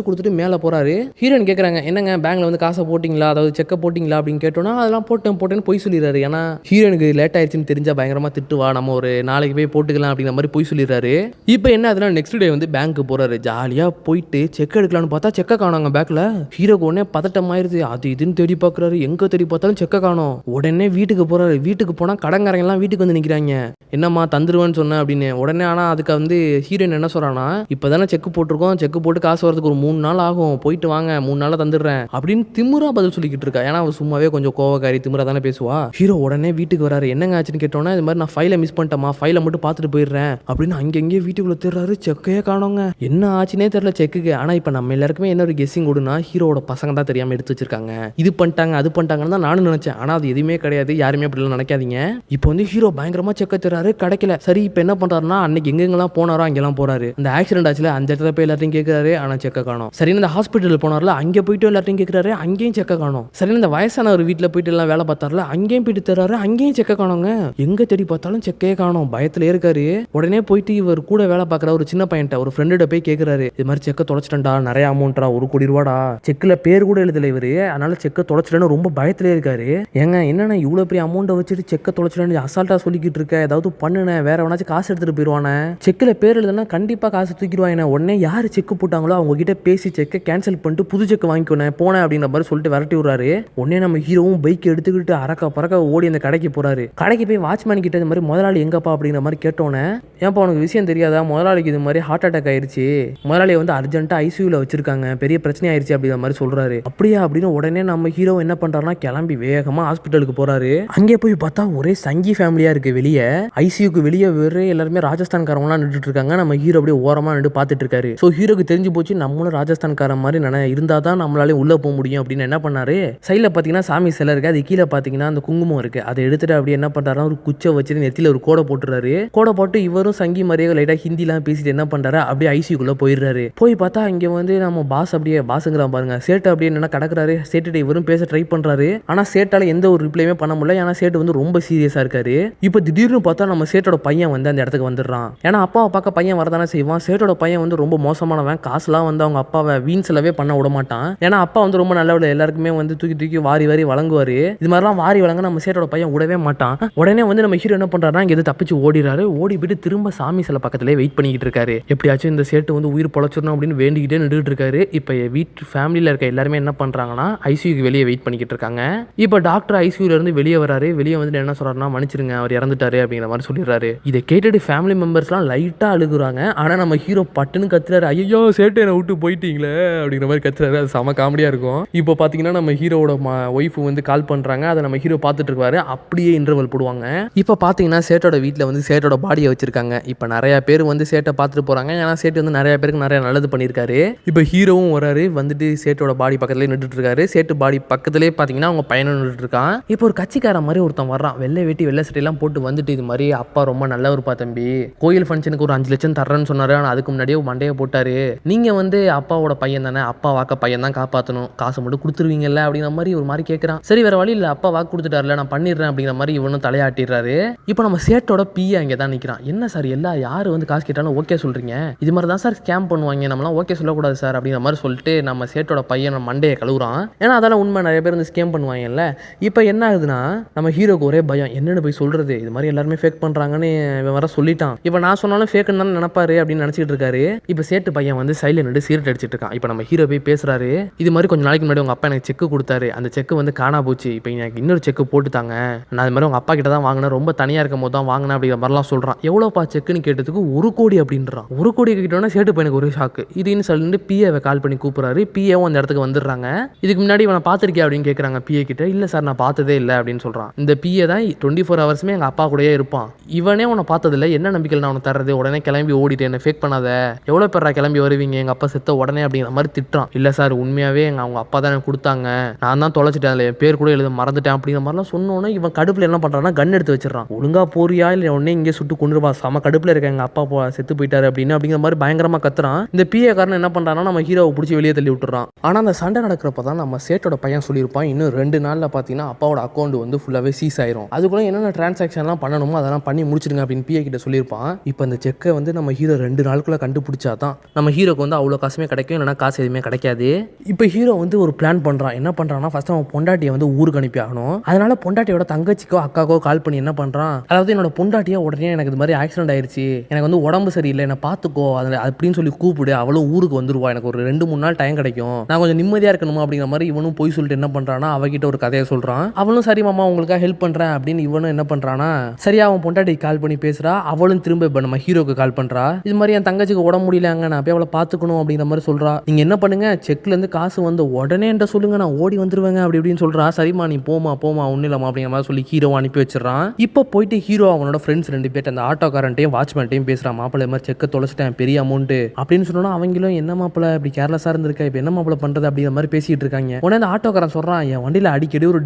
கொடுத்துட்டு மேலே போறாரு. ஹீரோயின் கேட்குறாங்க என்னங்க பேங்க்ல வந்து காசை போட்டிங்களா, அதாவது செக்கை போட்டிங்களா அப்படின்னு கேட்டோன்னா அதெல்லாம் போட்டேன்னு போய் சொல்லிடுறாரு. ஏன்னா ஹீரோனுக்கு லேட் ஆயிடுச்சுன்னு தெரிஞ்சா பயங்கரமாக திட்டுவா, நம்ம ஒரு நாளைக்கு போய் போட்டுக்கலாம் அப்படிங்கிற மாதிரி போய் சொல்லிடுறாரு. இப்போ என்ன அதனால நெக்ஸ்ட் டே வந்து பேங்க்கு போறாரு. ஜாலியாக போயிட்டு செக் எடுக்கலான்னு பார்த்தா செக்கை காணாங்க பேக்கில். ஹீரோக்கு உடனே பதட்டமாயிருது. அது இதுன்னு தேடி பார்க்குறாரு, எங்கே தேடி பார்த்தாலும் செக்கை காணோம். உடனே வீட்டுக்கு போறாரு. வீட்டுக்கு போனால் கடங்காரங்கெல்லாம் வீட்டுக்கு வந்து நிற்கிறாங்க. என்னம்மா தந்துருவேன்னு சொன்னேன் அப்படின்னு. உடனே ஆனால் அதுக்கு வந்து ஹீரோயின் என்ன சொல்கிறான்னா இப்போ தானே செக்கு போட்டிருக்கோம், செக்கு போட்டு காசு வரதுக்கு ஒரு 3 நாள் ஆகும், போயிட்டு வாங்க 3 நாளில் தந்துடுறேன் அப்படின்னு திமுறா பதில் சொல்லிக்கிட்டு இருக்கா. ஏன்னா அவன் சும்மாவே கொஞ்சம் கோவக்காரி திமுறா தானே பேசுவா. ஹீரோ உடனே வீட்டுக்கு வராரு. என்னங்க ஆச்சுன்னு கேட்டோன்னா இது மாதிரி நான் ஃபைலை மிஸ் பண்ணிட்டேமா, ஃபைலை மட்டும் பார்த்துட்டு போயிடுறேன் அப்படின்னு அங்கேயே வீட்டுக்குள்ள தேடுறாரு. செக்கையே காணோங்க. என்ன ஆச்சுன்னே தெரியல செக்குக்கு. ஆனால் இப்போ நம்ம எல்லாருக்குமே என்ன ஒரு கெஸ்ஸிங் கொடுனா ஹீரோட பசங்க தான் தெரியாமல் எடுத்து வச்சிருக்காங்க, இது பண்ணிட்டாங்க அது பண்ணிட்டாங்கன்னு தான் நானும் நினைச்சேன். ஆனால் அது எதுவுமே கிடையாது, யாருமே அப்படிலாம் நினைக்காதீங்க. இப்போ வந்து ஹீரோ பயங்கரமா செக்க தர்றாரு, கிடைக்கல. சரி இப்போ என்ன பண்றாருன்னா அன்னைக்கு எங்கெங்கெல்லாம் போனாரோ அங்கெல்லாம் போறாரு. அந்த ஆக்சிடென்ட் ஆச்சுல அந்த இடத்துல போய் எல்லாத்தையும் கேட்கிறாரு, ஆனால் செக்க காணோம். சரி இந்த ஹாஸ்பிட்டல் போனார்ல அங்கே போயிட்டு எல்லாத்தையும் கேட்கிறாரு, அங்கேயும் செக்க காணோம். சரி இந்த வயசான ஒரு வீட்டில் போயிட்டு எல்லாம் வேலை பார்த்தாருல அங்கேயும் போயிட்டு தர்றாரு, அங்கேயும் செக்க காணோங்க. எங்க தேடி பார்த்தாலும் செக்கையே காணோம். பயத்துல இருக்காரு. உடனே போயிட்டு இவர் கூட வேலை பார்க்குற ஒரு சின்ன பையன்ட்ட ஒரு ஃப்ரெண்ட போய் கேட்கிறாரு, இது மாதிரி செக்க தொலைச்சிட்டா, நிறைய அமௌண்ட்டா, 1 கோடி ரூபாடா, செக்கில் பேர் கூட எழுதல இவரு, அதனால செக்க தொலைச்சிட்டேன்னு ரொம்ப பயத்திலே இருக்காரு. ஏங்க என்னன்னா இவ்வளோ பெரிய அமௌண்ட்டை வச்சுட்டு செக்க தொலைச்சிட்டேன்னு அசால்ட்டா சொல்லிக்கிட்டு இருக்க, ஏதாவது பண்ணுன, வேற வேணாச்சும் காசு எடுத்துட்டு போயிடுவானே, செக்கில் பேர் எழுதுனா கண்டிப்பா காசு தூக்கிடுவாங்க. உடனே யாரு செக்கு போட்டாங்களோ அவங்க கிட்ட பேசி செக்கை கேன்சல் பண்ணிட்டு புது செக் வாங்கிக்கோனேன் போனேன் அப்படின்ற மாதிரி சொல்லிட்டு விரட்டி விடுறாரு. உடனே நம்ம ஹீரோவும் பைக் எடுத்துக்கிட்டு அரக்க பறக்க ஓடி அந்த கடைக்கு போறாரு. கடைக்கு போய் வாட்ச்மேன் கிட்ட இந்த மாதிரி முதலாளி எங்கப்பா அப்படிங்கிற மாதிரி கேட்டோன்னே, ஏன்ப்பா உனக்கு விஷயம் தெரியாதா, முதலாளிக்கு இது மாதிரி ஹார்ட் அட்டாக் ஆயிடுச்சு, முதலாளியை வந்து அர்ஜென்ட்டா ஐசியூல வச்சிருக்காங்க, பெரிய பிரச்சனை ஆயிடுச்சு அப்படிங்கிற மாதிரி சொல்றாரு. அப்படியா அப்படின்னு உடனே நம்ம ஹீரோ என்ன பண்றாருன்னா கிளம்பி வேகமா ஹாஸ்பிட்டலுக்கு போறாரு. அங்கே போய் பார்த்தா ஒரே சங்கி ஃபேமிலியா இருக்கு. வெளியே ஐசியூக்கு வெளியே வேறு எல்லாருமே ராஜஸ்தான்காரங்களாம் நின்றுட்டு இருக்காங்க. நம்ம ஹீரோ அப்படியே ஓரமா நின்று பார்த்துட்டு இருக்காரு. ஸோ ஹீரோக்கு தெரிஞ்சு போச்சு நம்மளும் ராஜஸ்தான்காரன் மாதிரி இருந்தால் தான் நம்மளாலே உள்ள போக முடியும் அப்படின்னு என்ன பண்ணாரு, சைடில் பார்த்தீங்கன்னா சாமி சிலை இருக்கு, அது கீழே பார்த்தீங்கன்னா அந்த குங்குமம் இருக்கு, அதை எடுத்துட்டு அப்படியே என்ன பண்றாருன்னா ஒரு குச்சை வச்சுட்டு நெத்தியில் ஒரு கோடை போட்டுறாரு. கோடை போட்டு இவரும் சங்கி மாதிரியே லைட்டாக ஹிந்திலாம் பேசிட்டு என்ன பண்றாரு, அப்படியே ஐசியூக்குள்ள போயிடுறாரு. போய் பார்த்தா இங்க வந்து நம்ம பாஸ் அப்படியே பாஸுங்கிறான் பாருங்க, சேட்டு அப்படியே என்ன கடக்குறாரு. சேட்டு இவரும் பேச ட்ரை பண்றாரு. ஆனா சேட்டால எந்த ஒரு ரிப்ளையுமே பண்ண முடியல. ஏன்னா சேட்டு வந்து ரொம்ப சீரியஸா இருக்காரு. இப்போ திடீர்னு பார்த்தா நம்ம சேட்டோட பையன் வந்து அந்த இடத்துக்கு வந்துடுறான். ஏன்னா அப்பாவை பார்க்க பையன் வரதானே செய்வான். சேட்டோட பையன் வந்து ரொம்ப மோசமானவன், காசுலாம் வந்து அவங்க அப்பாவை வீண் செலவே பண்ண விட மாட்டான். ஏன்னா அப்பா வந்து ரொம்ப நல்லவள், எல்லாருக்குமே வந்து தூக்கி தூக்கி வாரி வாரி வழங்குவாரு. இது மாதிரிலாம் வாரி வழங்க நம்ம சேட்டோட பையன் விடவே மாட்டான். உடனே வந்து நம்ம ஹீரோ என்ன பண்றாருன்னா இங்க தப்பிச்சு ஓடிறாரு. ஓடி போயிட்டு திரும்ப சாமி சிலை பக்கத்திலே வெயிட் பண்ணிக்கிட்டு இருக்காரு. எப்படியாச்சும் இந்த சேட்டு வந்து உயிர் பொழைச்சிடணும் அப்படின்னு வேண்டிக்கிட்டே நின்றுட்டு இருக்காரு. இப்போ வீட்டு ஃபேமிலியில் இருக்க எல்லாருமே என்ன பண்றாங்கன்னா ஐசியூக்கு வெளியே வெயிட் பண்ணிக்கிட்டு இருக்காங்க. இப்போ டாக்டர் ஐசியூல இருந்து வெளியே வராரு. வெளியே வந்து என்ன சொல்றாருன்னா, மன்னிச்சிருங்க அவர் இறந்துட்டாரு அப்படிங்கிற மாதிரி சொல்லிடுறாரு. இதை கேட்டுட்டு ஃபேமிலி மெம்பர்ஸ்லாம் லைட்டா அழுகுறாங்க. ஆனா நம்ம ஹீரோ பட்டுன்னு கத்துறாரு, ஐயோ சேட்டை விட்டு போயிட்டீங்களே அப்படிங்கிற மாதிரி கத்துறாரு. அது செம காமெடியா இருக்கும். இப்போ பாத்தீங்கன்னா நம்ம ஹீரோட ஒய்ஃப் வந்து கால் பண்றாங்க. அதை நம்ம ஹீரோ பார்த்துட்டு இருக்காரு. அப்படியே இன்டர்வல் போடுவாங்க. இப்போ பாத்தீங்கன்னா சேட்டோட வீட்டில் வந்து சேட்டோட பாடியை வச்சிருக்காங்க. இப்போ நிறைய பேர் வந்து சேட்டை பார்த்துட்டு போறாங்க. ஏன்னா சேட்டு வந்து நிறைய பேருக்கு நிறைய நல்லது பண்ணியிருக்காரு. இப்போ ஹீரோவும் வராரு, வந்துட்டு சேட்டோட பாடி பக்கத்துலேயே நின்றுட்டு இருக்காரு. சேட்டு பாடி பக்கத்துலேயே பார்த்தீங்கன்னா அவங்க பையனும் நின்றுட்டு இருக்கான். இப்போ ஒரு கட்சிக்கார மாதிரி ஒருத்தன் வர்றான், வெள்ளை வேட்டி வெள்ளை சட்டையெல்லாம் போட்டு வந்துட்டு, இது மாதிரி அப்பா ரொம்ப நல்லவருப்பா தம்பி, கோயில் ஃபங்க்ஷனுக்கு ஒரு 5 லட்சம் தர்றேன்னு சொன்னாரு. ஆனால் அதுக்கு முன்னாடியே மண்டையை போட்டாரு, நீங்க வந்து அப்பாவோட பையன் தானே, அப்பா வாக்க பையன் தான் காப்பாற்றணும், காசை மட்டும் கொடுத்துருவீங்கல்ல அப்படிங்கிற மாதிரி ஒரு மாதிரி கேட்குறான். சரி வேற வழி இல்லை, அப்பா வாக்கு கொடுத்துட்டாருல, நான் பண்ணிடுறேன் அப்படிங்கிற மாதிரி இவனும் தலையாட்டிடுறாரு. இப்போ நம்ம சேட்டோட பிஏ அங்கே தான் நிற்கிறான். என்ன சார் எல்லா யார் வந்து காசு கேட்டாலும் ஓகே சொல்றீங்க, இது மாதிரி தான் சார் ஸ்கேம் பண்ணுவாங்க, நம்மளாம் ஓகே சொல்லக்கூடாது சார் அப்படிங்கிற மாதிரி சொல்லிட்டு நம்ம சேட்டோட பையன் மண்டையை கழுவுறான். ஏன்னா அதெல்லாம் உண்மை, நிறைய பேர் வந்து ஸ்கேம் பண்ணுவாங்கல்ல. இப்போ என்ன ஆகுதுன்னா நம்ம ஹீரோக்கு ஒரே பயம், என்னன்னு போய் சொல்றது, இது மாதிரி எல்லாருமே ஃபேக் பண்றாங்கன்னு இவன் வர சொல்லிட்டான். இப்போ நான் சொன்னாலும் ஃபேக்குன்னு தான் நினைப்பாரு அப்படின்னு நினைச்சிட்டு இருக்காரு. இப்போ சேட்டு பையன் வந்து சைடில் நின்று சீரட் அடிச்சிட்டு இருக்கான். இப்போ நம்ம ஹீரோ போய் பேசுறாரு, இது மாதிரி கொஞ்சம் நாளைக்கு முன்னாடி உங்க அப்பா எனக்கு செக் கொடுத்தாரு, அந்த செக் வந்து காணா போச்சு, இப்போ எனக்கு இன்னொரு செக் போட்டுத்தாங்க, நான் அது மாதிரி உங்க அப்பா கிட்ட தான் வாங்கினேன், ரொம்ப தனியா இருக்கும் போது தான் வாங்கினேன் அப்படிங்கிற மாதிரிலாம் சொல்றான். எவ்வளோப்பா செக்குன்னு கேட்டதுக்கு 1 கோடி அப்படின்றான். 1 கோடி கிட்டோன்னா சேட்டு பையனுக்கு ஒரு ஷாக்கு. இதுன்னு சொல்லிட்டு பிஏவை கால் பண்ணி கூப்பிடுறாரு. பிஏவும் அந்த இடத்துக்கு வந்துடுறாங்க. இதுக்கு முன்னாடி இவனை பார்த்துருக்கியா அப்படின்னு கேட்குறாங்க பிஏ கிட்ட. இல்லை சார் நான் பார்த்ததே இல்லை அப்படின்னு சொல்றான். இந்த பிஏ தான் 24 ஹவர்ஸுமே எங்கள் அப்பா கூடயே இருப்பான், இவனே உன்னை பார்த்ததில்லை, என்ன நம்பிக்கையில் நான் உனக்கு தர்றது, உடனே கிளம்பி ஓடிட்டு என்ன ஃபேக் பண்ணாத, எவ்வளோ பேரா கிளம்பி வருவீங்க எங்கள் அப்பா செத்த உடனே அப்படிங்கிற மாதிரி திட்டுறான். இல்லை சார் உண்மையாகவே அவங்க அப்பா தான் எனக்கு கொடுத்தாங்க, நான் தான் தொலைச்சிட்டேன், அதில் என் பேர் கூட எழுத மறந்துட்டேன் அப்படிங்கிற மாதிரிலாம் சொன்னோன்னே இவன் கடுப்பில் என்ன பண்ணுறான்னா கன் எடுத்து வச்சிடறான். ஒழுங்கா போறியா இல்லை உடனே இங்கே சுட்டு கொண்டுருவா, செம கடுப்பில் இருக்க எங்கள் அப்பா செத்து போயிட்டாரு அப்படின்னு அப்படிங்கிற மாதிரி பயங்கரமாக கத்துறான். இந்த பிஏ காரன் என்ன பண்ணுறான்னா நம்ம ஹீரோவை பிடிச்சி வெளியே தள்ளி விட்டுறான். ஆனால் அந்த சண்டை நடக்கிறப்ப தான் நம்ம சேட்டோட பையன் சொல்லியிருப்பான், இன்னும் 2 நாளில் பார்த்தீங்கன்னா அப்பாவோட அக்கௌண்ட் வந்து ஃபுல்லாகவே சீஸ் ஆயிரும், அதுக்குள்ள என்னென்ன டிரான்சாக்ஷன்லாம் பண்ணணுமோ அதெல்லாம் பண்ணி முடிச்சிருங்க அப்படின்னு பிஏ கிட்ட சொல்லியிருப்பான். இப்போ அந்த செக்கை வந்து நம்ம ஹீரோ 2 நாளுக்குள்ள கண்டுபிடிச்சா தான் நம்ம ஹீரோக்கு வந்து அவ்வளோ காசுமே கிடைக்கும், இல்லைனா காசு எதுவுமே கிடைக்காது. இப்போ ஹீரோ வந்து ஒரு பிளான் பண்ணுறான். என்ன பண்ணுறான்னா ஃபர்ஸ்ட் அவன் பொண்டாட்டியை வந்து ஊருக்கு அனுப்பி ஆகணும். அதனால பொண்டாட்டியோட தங்கச்சிக்கோ அக்காக்கோ கால் பண்ணி என்ன பண்ணுறான், அதாவது என்னோட பொண்டாட்டியா உடனே எனக்கு இது மாதிரி ஆக்சிடென்ட் ஆயிடுச்சு, எனக்கு வந்து உடம்பு சரியில்லை, என்னை பார்த்துக்கோ அதில் அப்படின்னு சொல்லி கூப்பிடு, அவளும் ஊருக்கு வந்துருவா, எனக்கு ஒரு 2-3 நாள் டைம் கிடைக்கும், நான் கொஞ்சம் நிம்மதியாக இருக்கணுமா அப்படிங்கிற மாதிரி இவனும் போய் சொல்லிட்டு என்ன பண்ணுறான்னா அவகிட்ட ஒரு கதையை சொல்கிறான். அவளும் சரி மாமா உங்களுக்காக ஹெல்ப் பண்ணுறேன் அப்படின்னு இவனும் என்ன பண்ணுறான்னா சரியா அவன் பொண்டாட்டி கால் பண்ணி பேசுகிறா. அவளும் திரும்ப இப்போ நம்ம ஹீரோக்கு கால் பண்ணுறா, இது மாதிரி என் தங்கச்சிக்கு உடம்பு முடியலங்க, நான் போய் அவளை பார்த்துக்கணும் அப்படிங்கிற மாதிரி சொல்கிறா. நீங்கள் என்ன பண்ணுங்க, செக்லேருந்து காசு வந்து உடனே என்கிட்ட சொல்லுங்க, நான் ஓடி வந்துருவேங்க அப்படி இப்படின்னு சொல்கிறா. சரிம்மா நீ போமா ஒன்றும் இல்லாமா அப்படிங்கிற மாதிரி சொல்லி ஹீரோ அனுப்பி வச்சிடறான். இப்போ போயிட்டு ஹீரோ அவனோட ஃப்ரெண்ட்ஸ் 2 பேர் அந்த ஆட்டோக்காரன்ட்டையும் வாட்ச்மேன்ட்டையும் பேசுகிறான். மாப்பிள்ளை மாதிரி செக்கை தொலைச்சிட்டேன், பெரிய அமௌண்ட் அப்படின்னு சொன்னோன்னா அவங்களும் என்ன மாப்பிள்ளை இப்படி கேர்லெஸ்ஸாக இருந்திருக்கா, இப்போ என்ன மாப்பிள்ளை பண்ணுறது அப்படிங்கிற மாதிரி பேசிட்டு இருக்காங்க. உடனே அந்த ஆட்டோக்காரன் சொல்கிறான், என் வண்டியில் அடிக்கடி ஒரு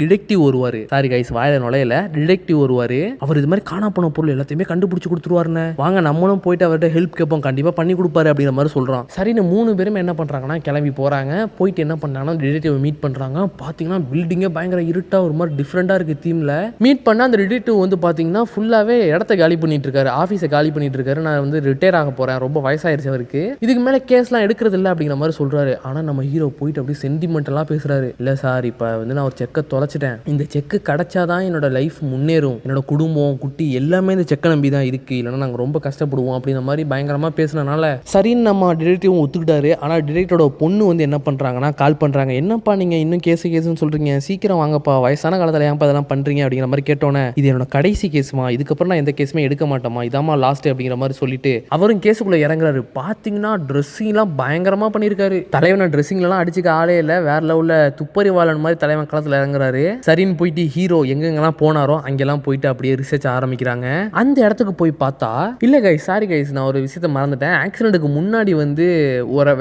டிடெக்டிவ் வருவார், சாரி கைஸ் வாயில நுழையில, டிடெக்டிவ் வருவார், அவர் இது மாதிரி காணா போன பொருள் எல்லாத்தையுமே கண்டுபிடிச்சி கொடுத்துருவாருன்னு, வாங்க நம்மளும் போயிட்டு அவர்கிட்ட ஹெல்ப் கேட்போம், கண்டிப்பாக பண்ணி கொடுப்பாரு அப்படிங்கிற மாதிரி சொல்கிறான். சரின்னு 3 பேரும் என்ன பண்ணுறாங்கன்னா கிளம்பி போகிறாங்க. போயிட்டு என்ன பண்ணாங்கன்னா டிடெக்டிவ் மீட் பண்ணுறாங்க. பார்த்தீங்கன்னா பில்டிங்கே பயங்கர இருட்டாக ஒரு மாதிரி டிஃப்ரெண்ட்டாக இருக்குது தீமில். மீட் பண்ண அந்த டிடெக்டிவ் வந்து பார்த்தீங்கன்னா ஃபுல்லாகவே இடத்த காலி பண்ணிட்டு இருக்காரு, ஆஃபீஸை காலி பண்ணிட்டு இருக்காரு, நான் வந்து ரிட்டையர் ஆக போகிறேன், ரொம்ப வயசாயிருச்சு அவருக்கு, இதுக்கு மேலே கேஸ்லாம் எடுக்கிறது இல்லை அப்படிங்கிற மாதிரி சொல்கிறாரு. ஆனால் நம்ம ஹீரோ போயிட்டு அப்படியே சென்டிமெண்டலாக பேசுகிறாரு. இல்லை சார் இப்போ வந்து நான் ஒரு செக்கை தொலைச்சிட்டேன், இந்த செக்கு கிடைச்சாதான் என்னோட லைஃப் முன்னேறும், என்னோட குடும்பம் குட்டி எல்லாமே இந்த செக்கை நம்பி தான் இருக்குது, இல்லைன்னா நாங்கள் ரொம்ப கஷ்டப்படுவோம் அப்படிங்கிற மாதிரி பயங்கரமாக பேசினனால சரின்னு நம்ம டிடெக்டிவ் ஒத்துக்கிட்டாரு. இருக்காரு. ஆனா டிரெக்டரோட பொண்ணு வந்து என்ன பண்றாங்கன்னா கால் பண்றாங்க. என்னப்பா நீங்க இன்னும் கேஸ்னு சொல்றீங்க, சீக்கிரம் வாங்கப்பா, வயசான காலத்துல ஏன்ப்பா இதெல்லாம் பண்றீங்க அப்படிங்கிற மாதிரி கேட்டோன்னே, இது என்னோட கடைசி கேஸ்மா, இதுக்கப்புறம் நான் எந்த கேஸுமே எடுக்க மாட்டோமா, இதாமா லாஸ்ட் அப்படிங்கிற மாதிரி சொல்லிட்டு அவரும் கேஸுக்குள்ள இறங்குறாரு. பாத்தீங்கன்னா ட்ரெஸ்ஸிங்லாம் பயங்கரமா பண்ணியிருக்காரு. தலைவனை ட்ரெஸ்ஸிங்லாம் அடிச்சுக்க ஆளே இல்லை, வேற லெவல்ல துப்பறிவாளன் மாதிரி தலைவன் களத்துல இறங்குறாரு. சரின்னு போயிட்டு ஹீரோ எங்கெங்கெல்லாம் போனாரோ அங்கெல்லாம் போயிட்டு அப்படியே ரிசர்ச் ஆரம்பிக்கிறாங்க. அந்த இடத்துக்கு போய் பார்த்தா, இல்ல கைஸ் சாரி கைஸ் நான் ஒரு விஷயத்த மறந்துட்டேன், ஆக்சிடென்ட்டுக்கு முன்னாடி வந்து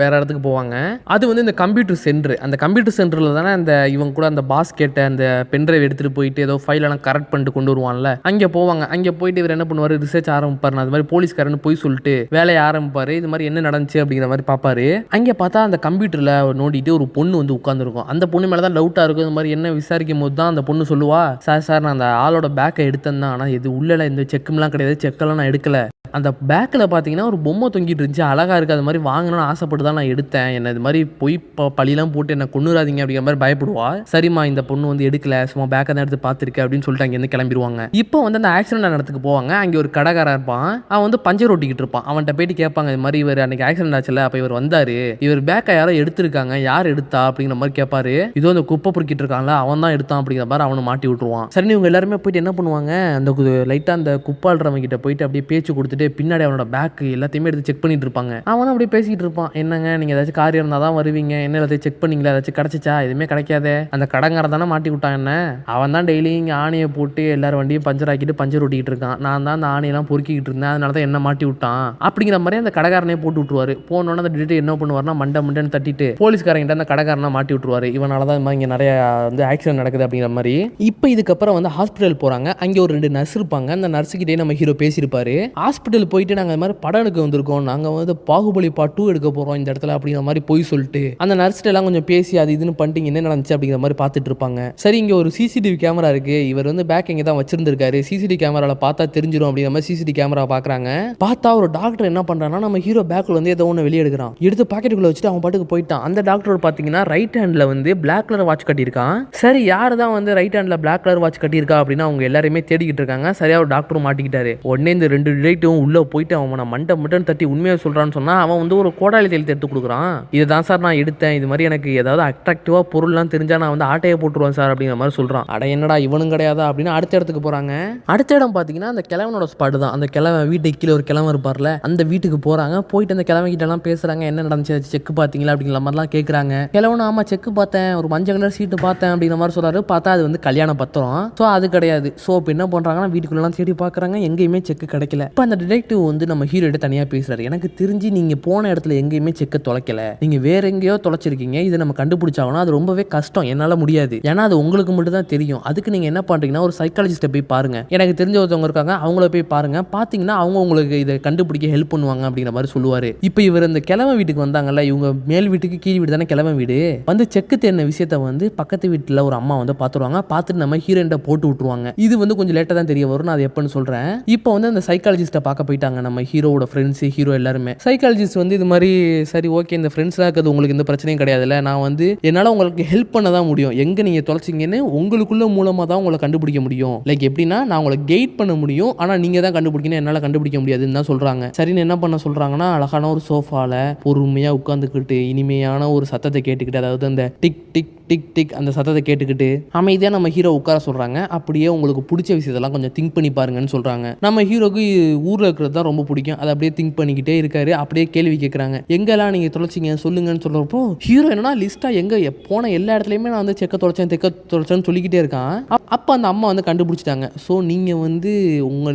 வேற இடத்துக்கு போவாங்க. அது வந்து இந்த கம்ப்யூட்டர் சென்டர், அந்த கம்ப்யூட்டர் சென்டரில் தானே அந்த இவங்க கூட அந்த பாஸ் கேட்ட அந்த பென்ட்ரைவ் எடுத்துகிட்டு போயிட்டு ஏதோ ஃபைலெல்லாம் கரெக்ட் பண்ணிட்டு கொண்டு வருவான்ல, அங்கே போவாங்க. அங்கே போயிட்டு இவர் என்ன பண்ணுவார், ரிசர்ச் ஆரம்பிப்பார். அது மாதிரி போலீஸ்காரன்னு போய் சொல்லிட்டு வேலையை ஆரம்பிப்பார். இது மாதிரி என்ன நடந்துச்சு அப்படிங்கிற மாதிரி பார்ப்பாரு. அங்கே பார்த்தா அந்த கம்ப்யூட்டரில் நோண்டிட்டு ஒரு பொண்ணு வந்து உட்காந்துருக்கும். அந்த பொண்ணு மேலே தான் டவுட்டாக இருக்கும். இது மாதிரி என்ன விசாரிக்கும் போது தான் அந்த பொண்ணு சொல்லுவா, சார் நான் அந்த ஆளோட பேக்கை எடுத்தேன் தான், ஆனால் இது உள்ள இந்த செக்குமெல்லாம் கிடையாது, செக்கெல்லாம் நான் எடுக்கல. அந்த பேக்கில் பார்த்தீங்கன்னா ஒரு பொம்மை தொங்கிட்டு இருந்துச்சு, அழகாக இருக்குது, அது மாதிரி வாங்கணும்னு ஆசைப்பட்டு தான் நான் எடுத்தேன், என்ன இது மாதிரி போய் பழிலாம் போட்டு என்ன கொண்டுறாதீங்க அப்படிங்கிற மாதிரி பயப்படுவா. சரிம்மா இந்த பொண்ணு வந்து எடுக்கல, சும்மா பேக்கை தான் எடுத்து பார்த்துருக்கேன் அப்படின்னு சொல்லிட்டு அங்கேருந்து கிளம்பிடுவாங்க. இப்போ வந்து அந்த ஆக்சிடென்ட் இடத்துக்கு போவாங்க. அங்கே ஒரு கடைக்காரன் இருப்பான், அவன் வந்து பஞ்சர் ஓட்டிக்கிட்டு இருப்பான். அவன்கிட்ட போயிட்டு கேட்பாங்க, இது மாதிரி இவர் அன்னைக்கு ஆக்சிடென்ட் ஆச்சுல, அப்போ இவர் வந்தார், இவர் பேக்கை யாரோ எடுத்திருக்காங்க, யார் எடுத்தா அப்படிங்கிற மாதிரி கேட்பாரு. இதோ அந்த குப்பை பொறுக்கிட்டு இருக்கான்ல அவன் தான் எடுத்தான் அப்படிங்கிற மாதிரி அவனை மாட்டி விட்டுருவான். சரி இவங்க எல்லாருமே போயிட்டு என்ன பண்ணுவாங்க, அந்த லைட்டாக அந்த குப்பாடுறவங்க கிட்ட போயிட்டு அப்படியே பேச்சு கொடுத்துட்டு பின்னாடி அவனோட பேக் எல்லாத்தையுமே எடுத்து செக் பண்ணிட்டு இருப்பாங்க. அவனும் அப்படியே பேசிக்கிட்டு இருப்பான், என்னங்க நீங்கள் ஏதாச்சும் காரியம் இருந்தால் தான் வருவீங்க, என்ன எல்லாத்தையும் செக் பண்ணீங்களா, ஏதாச்சும் கிடச்சிச்சா, எதுவுமே கிடைக்காதே, அந்த கடங்காரன் தானே மாட்டி விட்டான் என்ன, அவன் தான் டெய்லி இங்கே ஆணையை போட்டு எல்லாரும் வண்டியும் பஞ்சர் ஆக்கிட்டு பஞ்சர் ஓட்டிக்கிட்டு இருக்கான், நான் தான் அந்த ஆணையெல்லாம் பொறுக்கிக்கிட்டு இருந்தேன், அதனால தான் என்ன மாட்டி விட்டான் அப்படிங்கிற மாதிரி அந்த கடைக்காரனே போட்டு விட்டுருவாரு. போனோன்னு அந்த டிடெக்டிவ் என்ன பண்ணுவார்னா மண்டன்னு தட்டிட்டு போலீஸ்காரங்கிட்ட அந்த கடைக்காரனா மாட்டி விட்டுருவாரு. இவனால தான் இங்கே நிறைய வந்து ஆக்சிடென்ட் நடக்குது அப்படிங்கிற மாதிரி. இப்போ இதுக்கப்புறம் வந்து ஹாஸ்பிட்டல் போகிறாங்க. அங்கே ஒரு 2 நர்ஸ் இருப்பாங்க. அந்த நர்ஸுக்கிட்டே நம்ம ஹீரோ பேசியிருப்பாரு. ஹாஸ்பிட்டல் போயிட்டு நாங்கள் இது மாதிரி படம் எடுக்க வந்திருக்கோம், நாங்கள் வந்து பாகுபலி பார்ட் 2 எடுக்க போகிறோம் இந்த இடத்துல அப்படிங்கிற மாதிரி போய் சொல்லிட்டு அந்த நர்ஸ்ட்டு எல்லாம் கொஞ்சம் பேசி அது இதுன்னு பண்ணிட்டு என்ன நடந்துச்சு அப்படிங்கிற மாதிரி பார்த்துட்டு இருப்பாங்க. சரி இங்கே ஒரு சிசிடிவி கேமரா இருக்குது, இவர் வந்து பேக் எங்கே தான் வச்சிருந்திருக்காரு, சிசிடிவி கேமராவில் பார்த்தா தெரிஞ்சிடும் அப்படிங்கிற மாதிரி சிசிடிவி கேமரா பார்க்குறாங்க. பார்த்தா ஒரு டாக்டர் என்ன பண்ணுறான்னா நம்ம ஹீரோ பேக்கில் வந்து ஏதோ ஒன்று வெளியே எடுக்கிறான், எடுத்து பாக்கெட்டுக்குள்ளே வச்சுட்டு அவன் பாட்டுக்கு போயிட்டான். அந்த டாக்டர் பார்த்தீங்கன்னா ரைட் ஹேண்டில் வந்து பிளாக் கலர் வாட்ச் கட்டியிருக்கான். சரி யார் தான் வந்து ரைட் ஹேண்டில் பிளாக் கலர் வாட்ச் கட்டியிருக்கா அப்படின்னு அவங்க எல்லாருமே தேடிக்கிட்டு இருக்காங்க. சரியா ஒரு டாக்டரும் மாட்டிக்கிட்டாரு. உடனே இந்த 2 டிடெக்டிவும் உள்ளே போயிட்டு அவனை மண்டன் தட்டி உண்மையாக சொல்கிறான்னு சொன்னால் அவன் வந்து ஒரு கோடாலி தையல் எடுத்து கொடுக்குறான். இதுதான் சார் நான் எடுத்தேன், இது மாதிரி எனக்கு ஏதாவது அட்ராக்டிவாக பொருள்லாம் தெரிஞ்சால் நான் வந்து ஆட்டையை போட்டுருவேன் சார் அப்படிங்கிற மாதிரி சொல்கிறான். அட என்னடா இவனும் கிடையாதா அப்படின்னு அடுத்த இடத்துக்கு போகிறாங்க. அடுத்த இடம் பார்த்தீங்கன்னா அந்த கிழவனோட ஸ்பாட் தான். அந்த கிழவன் வீட்டுக்கு கீழே ஒரு கிழவன் இருப்பார்ல, அந்த வீட்டுக்கு போகிறாங்க. போயிட்டு அந்த கிழவன் கிட்ட எல்லாம் பேசுகிறாங்க, என்ன நடந்துச்சு செக் பார்த்தீங்களா அப்படிங்கிற மாதிரிலாம் கேட்குறாங்க. கிழவனும் ஆமாம் செக் பார்த்தேன், ஒரு மஞ்சள் கலர் சீட்டு பார்த்தேன் அப்படிங்கிற மாதிரி சொல்கிறாரு. பார்த்தா அது வந்து கல்யாண பத்திரம், ஸோ அது கிடையாது. ஸோ இப்போ என்ன பண்ணுறாங்கன்னா வீட்டுக்குள்ளெல்லாம் தேடி பார்க்குறாங்க, எங்கேயுமே செக் கிடைக்கல. இப்போ அந்த டிடெக்டிவ் வந்து நம்ம ஹீரோ கிட்ட தனியாக பேசுகிறாரு. எனக்கு தெரிஞ்சு நீங்கள் போன இடத்துல எங்கேயுமே செக்கை தொலைக்கல, நீங்கள் வேற எங்கேயோ தொலைச்சிருக்கீங்க, இதை நம்ம கண்டுபிடிச்சாங்கன்னா அது ரொம்பவே கஷ்டம், என்னால் முடியாது, ஏன்னா அது உங்களுக்கு மட்டும் தான் தெரியும். அதுக்கு நீங்கள் என்ன பண்ணுறீங்கன்னா ஒரு சைக்காலஜிஸ்ட்டை போய் பாருங்க, எனக்கு தெரிஞ்ச ஒருத்தவங்க இருக்காங்க, அவங்கள போய் பாருங்க, பார்த்தீங்கன்னா அவங்க உங்களுக்கு இதை கண்டுபிடிக்க ஹெல்ப் பண்ணுவாங்க அப்படிங்கிற மாதிரி சொல்லுவார். இப்போ இவர் இந்த கிழமை வீட்டுக்கு வந்தாங்கல்ல, இவங்க மேல் வீட்டுக்கு கீழ் வீடு தானே கிழமை வீடு, வந்து செக்கு தேடின விஷயத்த வந்து பக்கத்து வீட்டில் ஒரு அம்மா வந்து பார்த்துருவாங்க. பார்த்துட்டு நம்ம ஹீரோயின்ட்ட போட்டு விட்டுருவாங்க. இது வந்து கொஞ்சம் லேட்டாக தான் தெரிய வரும், நான் அது எப்போன்னு சொல்கிறேன். இப்போ வந்து அந்த சைக்காலஜிஸ்ட்டை பார்க்க போயிட்டாங்க நம்ம ஹீரோவோட ஃப்ரெண்ட்ஸு, ஹீரோ எல்லாருமே. சைக்காலஜிஸ்ட் வந்து இது மாதிரி சரி ஓகே இந்த ஃப்ரெண்ட்ஸாக இருக்கிறது உங்களுக்கு எந்த பிரச்சனையும் கிடையாதுல்ல, நான் வந்து என்னால் உங்களுக்கு ஹெல்ப் பண்ண தான் முடியும், எங்கே நீங்கள் தொலைச்சிங்கன்னு உங்களுக்குள்ள மூலமாக தான் உங்களை கண்டுபிடிக்க முடியும், லைக் எப்படின்னா நான் உங்களை கைட் பண்ண முடியும், ஆனால் நீங்கள் தான் கண்டுபிடிக்கணும், என்னால் கண்டுபிடிக்க முடியாதுன்னு தான் சொல்கிறாங்க. சரின்னு என்ன பண்ண சொல்கிறாங்கன்னா அழகான ஒரு சோஃபாவில் பொறுமையாக உட்காந்துக்கிட்டு இனிமையான ஒரு சத்தத்தை கேட்டுக்கிட்டு, அதாவது அந்த டிக் டிக் டிக் டிக் அந்த சத்தத்தை கேட்டுக்கிட்டு அமைதியாக நம்ம ஹீரோ உட்கார சொல்கிறாங்க. அப்படியே உங்களுக்கு பிடிச்ச விஷயத்தெல்லாம் கொஞ்சம் திங்க் பண்ணி பாருங்கன்னு சொல்கிறாங்க. நம்ம ஹீரோக்கு ஊரில் இருக்கிறது தான் ரொம்ப பிடிக்கும், அதை அப்படியே திங்க் பண்ணிக்கிட்டே இருக்காரு. அப்படியே கேள்வி கேட்குறாங்க, எங்கெல்லாம் நீங்கள் தொலைச்சிங்க சொல்லுங்கன்னு சொல்கிறப்போ ஹீரோ என்னன்னா லிஸ்ட்டாக எங்கே போன எல்லா இடத்துலையுமே நான் வந்து செக்க தொலைச்சேன்னு சொல்லிக்கிட்டே இருக்கான். அப்போ அந்த அம்மா வந்து கண்டுபிடிச்சிட்டாங்க. ஸோ நீங்கள் வந்து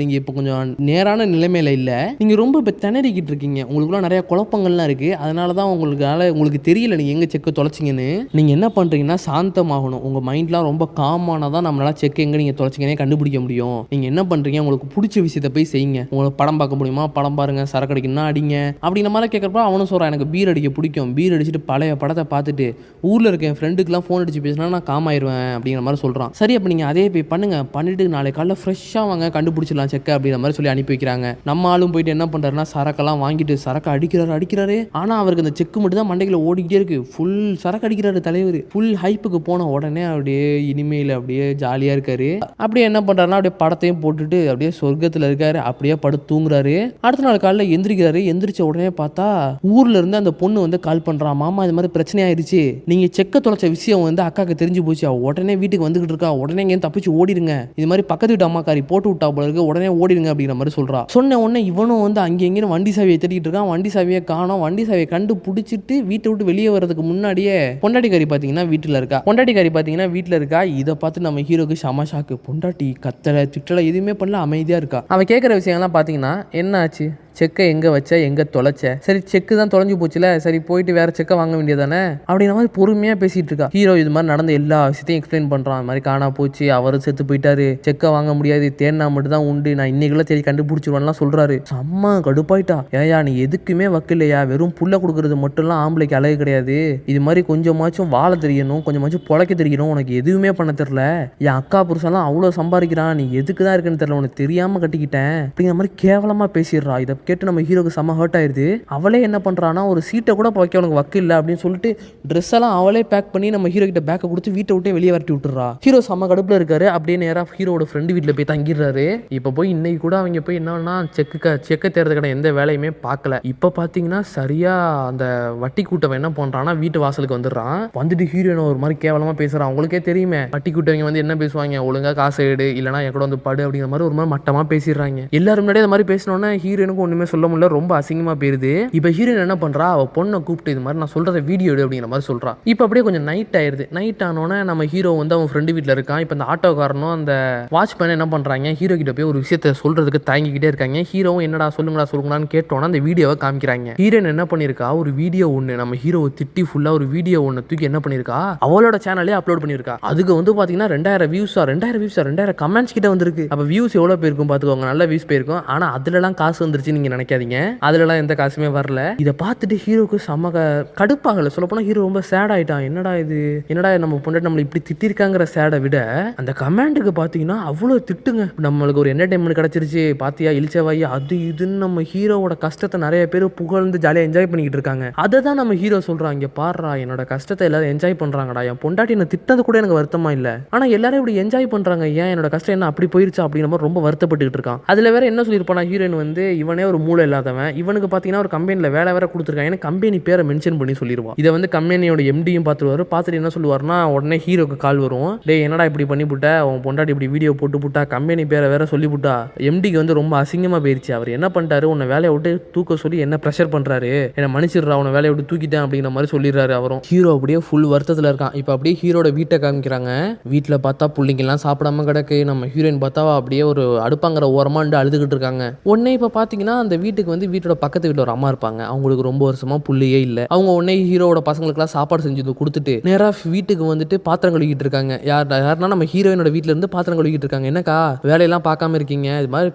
நீங்கள் இப்போ கொஞ்சம் நேரான நிலைமையில இல்லை, நீங்கள் ரொம்ப இப்போ திணறிக்கிட்டு இருக்கீங்க, உங்களுக்குலாம் நிறைய குழப்பங்கள்லாம் இருக்குது, அதனால தான் உங்களுக்கு தெரியல நீங்கள் எங்கே செக்க தொலைச்சிங்கன்னு. நீங்கள் என்ன பண்ணுறீங்கன்னா சாந்தமாகணும், உங்கள் மைண்ட்லாம் ரொம்ப காமானால் தான் நம்மளால் செக் எங்கே நீங்கள் தொலைச்சிங்கன்னே கண்டுபிடிக்க முடியும். நீங்கள் என்ன பண்ணுறீங்க, உங்களுக்கு பிடிச்ச விஷயத்தை போய் செய்யுங்க, உங்களுக்கு படம் பார்க்க முடியுமா படம் பாருங்கள், சரக்கு அடிக்கணும்னா அடிங்க அப்படிங்கிற மாதிரி கேட்குறப்ப அவனும் சொல்கிறான் எனக்கு பீர் அடிக்க பிடிக்கும், பீர் அடிச்சுட்டு பழைய படத்தை பார்த்துட்டு ஊரில் இருக்க என் ஃப்ரெண்டுக்கெலாம் ஃபோன் அடிச்சு பேசினா நான் காமாயிருவேன் அப்படிங்கிற மாதிரி சொல்கிறான். சரி அப்போ நீங்கள் அதே போய் பண்ணுங்கள், பண்ணிவிட்டு நாளை காலைல ஃப்ரெஷ்ஷாக வாங்க கண்டுபிடிச்சிடலாம் செக்க அப்படிங்கிற மாதிரி சொல்லி அனுப்பி வைக்கிறாங்க. நம்ம ஆளும் போயிட்டு என்ன பண்ணுறாருன்னா சரக்கெல்லாம் வாங்கிட்டு சரக்கு அடிக்கிறாரு. ஆனால் அவருக்கு அந்த செக்கு மட்டும் தான் மண்டையில் ஓடிக்கிட்டே இருக்குது, ஃபுல் சரக்கு அடிக்கிறாரு தலைவர். ஃபுல் ஹைப்புக்கு போன உடனே அப்படியே இனிமேல் அப்படியே ஜாலியாக இருக்காரு. அப்படியே என்ன பண்ணுறாருன்னா அப்படியே படத்தையும் போட்டுட்டு அப்படியே சொர்க்கத்தில் இருக்காரு, அப்படியே படுத்து தூங்குறாரு. அடுத்த நாள் காலையில் எந்திரிக்கிறாரு. எந்திரிச்ச உடனே பார்த்தா ஊரில் ஊர்ல இருந்து அந்த பொண்ணு வந்து கால் பண்றா, மாமா இது மாதிரி பிரச்சனை ஆயிடுச்சு, நீங்க செக்க தொலைச்ச விஷயம் வந்து அக்காக்கு தெரிஞ்சு போச்சு, உடனே வீட்டுக்கு வந்துகிட்டு இருக்கா, உடனே இங்க தப்பிச்சு ஓடிடுங்க, இது மாதிரி பக்கத்து வீட்டு அம்மாக்காரி போட்டு விட்டா போல இருக்கு, உடனே ஓடிடுங்க அப்படிங்கிற மாதிரி சொல்றா. சொன்ன உடனே இவனும் வந்து அங்கேயும் வண்டி சாவியை தேடிட்டு இருக்கான். வண்டி சாவியை காணோம். வண்டி சாவியை கண்டுபிடிச்சிட்டு வீட்டை விட்டு வெளியே வர்றதுக்கு முன்னாடியே பொண்டாட்டிக்காரி பாத்தீங்கன்னா வீட்டுல இருக்கா. பொண்டாட்டிக்காரி பாத்தீங்கன்னா வீட்டுல இருக்கா. இதை பார்த்து நம்ம ஹீரோக்கு செம ஷாக்கு. பொண்டாட்டி கத்தல திட்டல எதுவுமே பண்ணல, அமைதியா இருக்கா. அவ கேட்குற விஷயம்லாம் பாத்தீங்கன்னா, என்ன ஆச்சு, செக்கை எங்கே வச்ச, எங்கே தொலைச்ச, சரி செக்கு தான் தொலைஞ்சு போச்சுல, சரி போயிட்டு வேற செக்கை வாங்க வேண்டியதானே அப்படிங்கிற மாதிரி பொறுமையாக பேசிட்டு இருக்கா. ஹீரோ இது மாதிரி நடந்த எல்லா விஷயத்தையும் எக்ஸ்பிளைன் பண்ணுறான். அது மாதிரி காணா போச்சு, அவரும் செத்து போயிட்டாரு, செக்கை வாங்க முடியாது, தேன்னா மட்டும் தான் உண்டு, நான் இன்னைக்குள்ள சரி கண்டுபிடிச்சிருவான்லாம் சொல்றாரு. செம்ம கடுப்பாயிட்டா. ஏயா நீ எதுக்குமே வக்கில்லையா, வெறும் புள்ள கொடுக்கறது மட்டும்லாம் ஆம்பளைக்கு அழகு கிடையாது, இது மாதிரி கொஞ்சமாச்சும் வாழ தெரியணும், கொஞ்சமாச்சும் பொழைக்க தெரியணும், உனக்கு எதுவுமே பண்ண தெரியல, என் அக்கா புருஷன்லாம் அவ்வளோ சம்பாதிக்கிறான், நீ எதுக்கு தான் இருக்குன்னு தெரியல, உனக்கு தெரியாம கட்டிக்கிட்டேன் அப்படிங்கிற மாதிரி கேவலமா பேசிடுறா. இதை கேட்டு நம்ம ஹீரோக்கு செம்ம ஹர்ட் ஆயிடுது. அவளே என்ன பண்றானா, ஒரு சீட்டை கூட வைக்க உனக்கு வக்கு இல்லை அப்படின்னு சொல்லிட்டு ட்ரெஸ் எல்லாம் அவளே பேக் பண்ணி நம்ம ஹீரோ கிட்ட பேக்கை கொடுத்து வீட்டை விட்டு வெளியே வரட்டி விட்டுறா. ஹீரோ செம்ம கடுப்புல இருக்காரு. அப்படியே நேரா ஹீரோட ஃப்ரெண்டு வீட்டில் போய் தங்கிடுறாரு. இப்போ போய் இன்னைக்கு கூட அவங்க போய் என்னன்னா செக்க தேர்றதுக்கான எந்த வேலையுமே பார்க்கல. இப்போ பார்த்தீங்கன்னா சரியா அந்த வட்டி கூட்டவன் என்ன பண்றான்னா வீட்டு வாசலுக்கு வந்துடுறான். வந்துட்டு ஹீரோயின் ஒரு மாதிரி கேவலமா பேசுறான். அவங்களுக்கே தெரியுமே வட்டி கூட்டவங்க வந்து என்ன பேசுவாங்க, ஒழுங்கா காசு எடு இல்லைனா என் கூட வந்து படு அப்படிங்கிற மாதிரி ஒரு மாதிரி மட்டமா பேசிடுறாங்க. எல்லாரும் முன்னாடியே அந்த மாதிரி பேசினோன்னா ஹீரோனுக்கு ஒண்ணுமே சொல்ல முடியல, ரொம்ப அசிங்கமா போயிருது. இப்ப ஹீரோயின் என்ன பண்றா, அவ பொண்ணை கூப்பிட்டு இது மாதிரி நான் சொல்றத வீடியோ எடு அப்படிங்கிற மாதிரி சொல்றா. இப்ப அப்படியே கொஞ்சம் நைட் ஆயிருது. நைட் ஆனோடனே நம்ம ஹீரோ வந்து அவன் ஃப்ரெண்டு வீட்டில் இருக்கான். இப்போ இந்த ஆட்டோக்காரனும் அந்த வாட்ச்மேன் என்ன பண்றாங்க, ஹீரோ கிட்ட போய் ஒரு விஷயத்த சொல்றதுக்கு தயங்கிக்கிட்டே இருக்காங்க. ஹீரோவும் என்னடா சொல்லுங்களான்னு கேட்டோன்னா அந்த வீடியோவை காமிக்கிறாங்க. ஹீரோயின் என்ன பண்ணிருக்கா, ஒரு வீடியோ ஒண்ணு நம்ம ஹீரோவை திட்டி ஃபுல்லா ஒரு வீடியோ ஒண்ணு தூக்கி என்ன பண்ணிருக்கா, அவளோட சேனலே அப்லோட் பண்ணிருக்கா. அதுக்கு வந்து பாத்தீங்கன்னா 2000 வியூஸா 2000 கமெண்ட்ஸ் கிட்ட வந்திருக்கு. அப்ப வியூஸ் எவ்வளவு போயிருக்கும் பாத்துக்கோங்க, நல்ல வியூஸ் போயிருக்கும். ஆனா அதுல எல்லாம் காசு வந்துருச்சு நீங்க நினைக்காதீங்க, அதுலலாம் எந்த காசுமே வரல. இதை பார்த்துட்டு ஹீரோக்கு செம்ம கடுப்பாகல. சொல்ல போனா ஹீரோ ரொம்ப சேட் ஆயிட்டான். என்னடா நம்ம பொண்டாட்டி நம்மளை இப்படி திட்டிருக்காங்கிற சேடை விட அந்த கமெண்ட்டுக்கு பாத்தீங்கன்னா அவ்வளவு திட்டுங்க. நம்மளுக்கு ஒரு என்டர்டைன்மெண்ட் கிடைச்சிருச்சு பாத்தியா, இழிச்சவாயி அது இதுன்னு நம்ம ஹீரோவோட கஷ்டத்தை நிறைய பேர் புகழ்ந்து ஜாலியா என்ஜாய் பண்ணிக்கிட்டு இருக்காங்க. அதை தான் நம்ம ஹீரோ சொல்றான், இங்க பாடுறா என்னோட கஷ்டத்தை எல்லாரும் என்ஜாய் பண்றாங்கடா, என் பொண்டாட்டி என்ன திட்டது கூட எனக்கு வருத்தமா இல்ல, ஆனா எல்லாரும் இப்படி என்ஜாய் பண்றாங்க, ஏன் என்னோட கஷ்டம் என்ன அப்படி போயிருச்சா அப்படிங்கிற மாதிரி ரொம்ப வருத்தப்பட்டுக்கிட்டு இருக்கான். அதுல வேற என்ன சொல்லியிருப்பானா ஹீரோயின் வந்து, இவனே ஒரு மூளை இல்லாதவன், இவனுக்கு பார்த்தீங்கன்னா ஒரு கம்பெனியில் வேலை வேற கொடுத்துருக்காங்க, ஏன்னா கம்பெனி பேரை மென்ஷன் பண்ணி சொல்லிடுவான். இதை வந்து கம்பெனியோட எம்டியும் பார்த்துருவாரு. பார்த்துட்டு என்ன சொல்லுவார்னா, உடனே ஹீரோக்கு கால் வரும், டே என்னடா இப்படி பண்ணி புட்டா, உன் பொண்டாட்டி இப்படி வீடியோ போட்டு புட்டா, கம்பெனி பேரை வேற சொல்லி புட்டா, எம்டிக்கு வந்து ரொம்ப அசிங்கமாக போயிருச்சு, அவர் என்ன பண்ணிட்டாரு, உன்னை வேலையை விட்டு தூக்க சொல்லி என்ன ப்ரெஷர் பண்ணுறாரு, என்ன மன்னிச்சிடுறா, உன்னை வேலையை விட்டு தூக்கிட்டேன் அப்படிங்கிற மாதிரி சொல்லிடுறாரு அவரும். ஹீரோ அப்படியே ஃபுல் வருத்தத்தில் இருக்கான். இப்போ அப்படியே ஹீரோட வீட்டை காமிக்கிறாங்க. வீட்டில் பார்த்தா பிள்ளைங்கெல்லாம் சாப்பிடாம கிடக்கு. நம்ம ஹீரோயின் பார்த்தா அப்படியே ஒரு அடுப்பாங்கிற ஓரமாண்டு அழுதுகிட்டு இருக்காங்க. உடனே இப்போ பார்த்தீங்கன்னா அந்த வீட்டுக்கு வந்து வீட்டோட பக்கத்து வீட்டில் ஒரு அம்மா இருப்பாங்க. அவங்களுக்கு ரொம்ப வருஷமா புள்ளையே இல்லை. அவங்க உடனே ஹீரோட பசங்களுக்குலாம் சாப்பாடு செஞ்சு கொடுத்துட்டு நேராக வீட்டுக்கு வந்துட்டு பாத்திரம் கழுவிக்கிட்டு இருக்காங்க. யாருன்னா நம்ம ஹீரோயினோட வீட்டில இருந்து பாத்திரம் கழுவிக்கிட்டு இருக்காங்க. என்னக்கா வேலையெல்லாம் பார்க்காம இருக்கீங்க, இது மாதிரி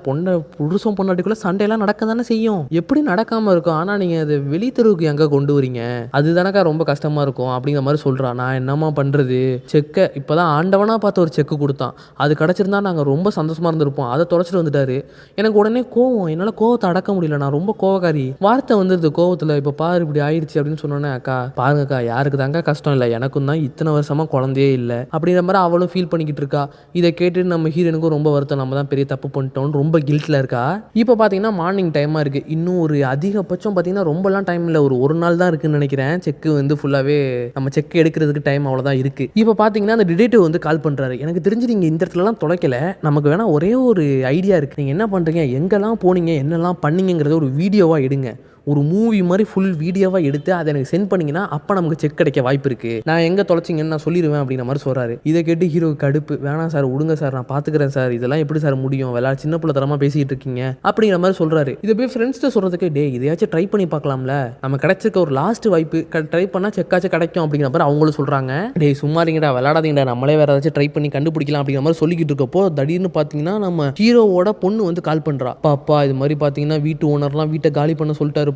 புருஷம் பொண்டாட்டிக்குள்ள சண்டையெல்லாம் நடக்க தானே செய்யும், எப்படி நடக்காம இருக்கும், ஆனா நீங்க அதை வெளித்தெருவுக்கு எங்க கொண்டு வரீங்க, அதுதானக்கா ரொம்ப கஷ்டமா இருக்கும் அப்படிங்கிற மாதிரி சொல்றான். நான் என்னமா பண்றது, செக்கை இப்பதான் ஆண்டவனா பார்த்து ஒரு செக்கு கொடுத்தான், அது கிடைச்சிருந்தா நாங்க ரொம்ப சந்தோஷமா இருந்திருப்போம், அதை தொலைச்சிட்டு வந்துட்டாரு. எனக்கு உடனே கோவம், என்னால கோவத்தை அடக்க முடியல, நான் ரொம்ப கோவக்காரி, வார்த்தை வந்துருது கோவத்துல. இப்ப பாரு இப்படி ஆயிடுச்சு அப்படின்னு சொன்னோன்னே, அக்கா பாருங்கக்கா யாருக்கு தாங்க கஷ்டம் இல்லை, எனக்கும் தான் இத்தனை வருஷமா குழந்தையே இல்லை அப்படிங்கிற மாதிரி அவளும் ஃபீல் பண்ணிக்கிட்டு இருக்கா. இதை கேட்டு நம்ம ஹீரோனுக்கும் ரொம்ப வருத்தம், நம்ம தான் பெரிய தப்பு பண்ணிட்டோம்னு ரொம்ப கில்ட்ல இருக்கா. இப்போ பார்த்தீங்கன்னா மார்னிங் டைமா இருக்கு. இன்னும் ஒரு அதிகபட்சம் பார்த்தீங்கன்னா ரொம்பலாம் டைம் இல்லை, ஒரு நாள் தான் இருக்குன்னு நினைக்கிறேன். செக்கு வந்து ஃபுல்லாவே நம்ம செக் எடுக்கிறதுக்கு டைம் அவ்வளோதான் இருக்கு. இப்போ பார்த்தீங்கன்னா அந்த டிடெக்டிவ் வந்து கால் பண்றாரு. எனக்கு தெரிஞ்சு நீங்க இந்த இடத்துலலாம் தொலைக்கல, நமக்கு வேணா ஒரே ஒரு ஐடியா இருக்கு, நீங்க என்ன பண்றீங்க, எங்கெல்லாம் போனீங்க, என்னெல்லாம் பண்ணீங்கிறத ஒரு வீடியோவா எடுங்க, ஒரு மூவி மாதிரி ஃபுல் வீடியோவாக எடுத்து அதை எனக்கு சென்ட் பண்ணிங்கன்னா அப்போ நமக்கு செக் கிடைக்க வாய்ப்பு இருக்குது, நான் எங்கே தொலைச்சிங்கன்னு நான் சொல்லிடுவேன் அப்படிங்கிற மாதிரி சொல்கிறாரு. இதை கேட்டு ஹீரோக்கு கடுப்பு, வேணாம் சார் விடுங்க சார் நான் பார்த்துக்கிறேன் சார், இதெல்லாம் எப்படி சார் முடியும், சின்ன பிள்ளை தரமாக பேசிகிட்டு இருக்கீங்க அப்படிங்கிற மாதிரி சொல்கிறாரு. இதை போய் ஃப்ரெண்ட்ஸ்ட்டு சொல்கிறதுக்கு, டே இதையாச்சும் ட்ரை பண்ணி பார்க்கலாம்ல, நம்ம கிடைச்சிருக்க ஒரு லாஸ்ட் வாய்ப்பு, ட்ரை பண்ணால் செக்காச்சும் கிடைக்கும் அப்படிங்கிற மாதிரி அவங்களும் சொல்கிறாங்க. டே சும்மா இருங்கடா விளையாடாதீங்கடா, நம்மளே வேறு ஏதாச்சும் ட்ரை பண்ணி கண்டுபிடிக்கலாம் அப்படிங்கிற மாதிரி சொல்லிக்கிட்டு இருக்கப்போ திடீர்னு பார்த்தீங்கன்னா நம்ம ஹீரோவோட பொண்ணு வந்து கால் பண்ணுறா. பாப்பா இது மாதிரி பார்த்தீங்கன்னா வீட்டு ஓனர்லாம் வீட்டை காலி பண்ண சொல்லிட்டாருப்பா,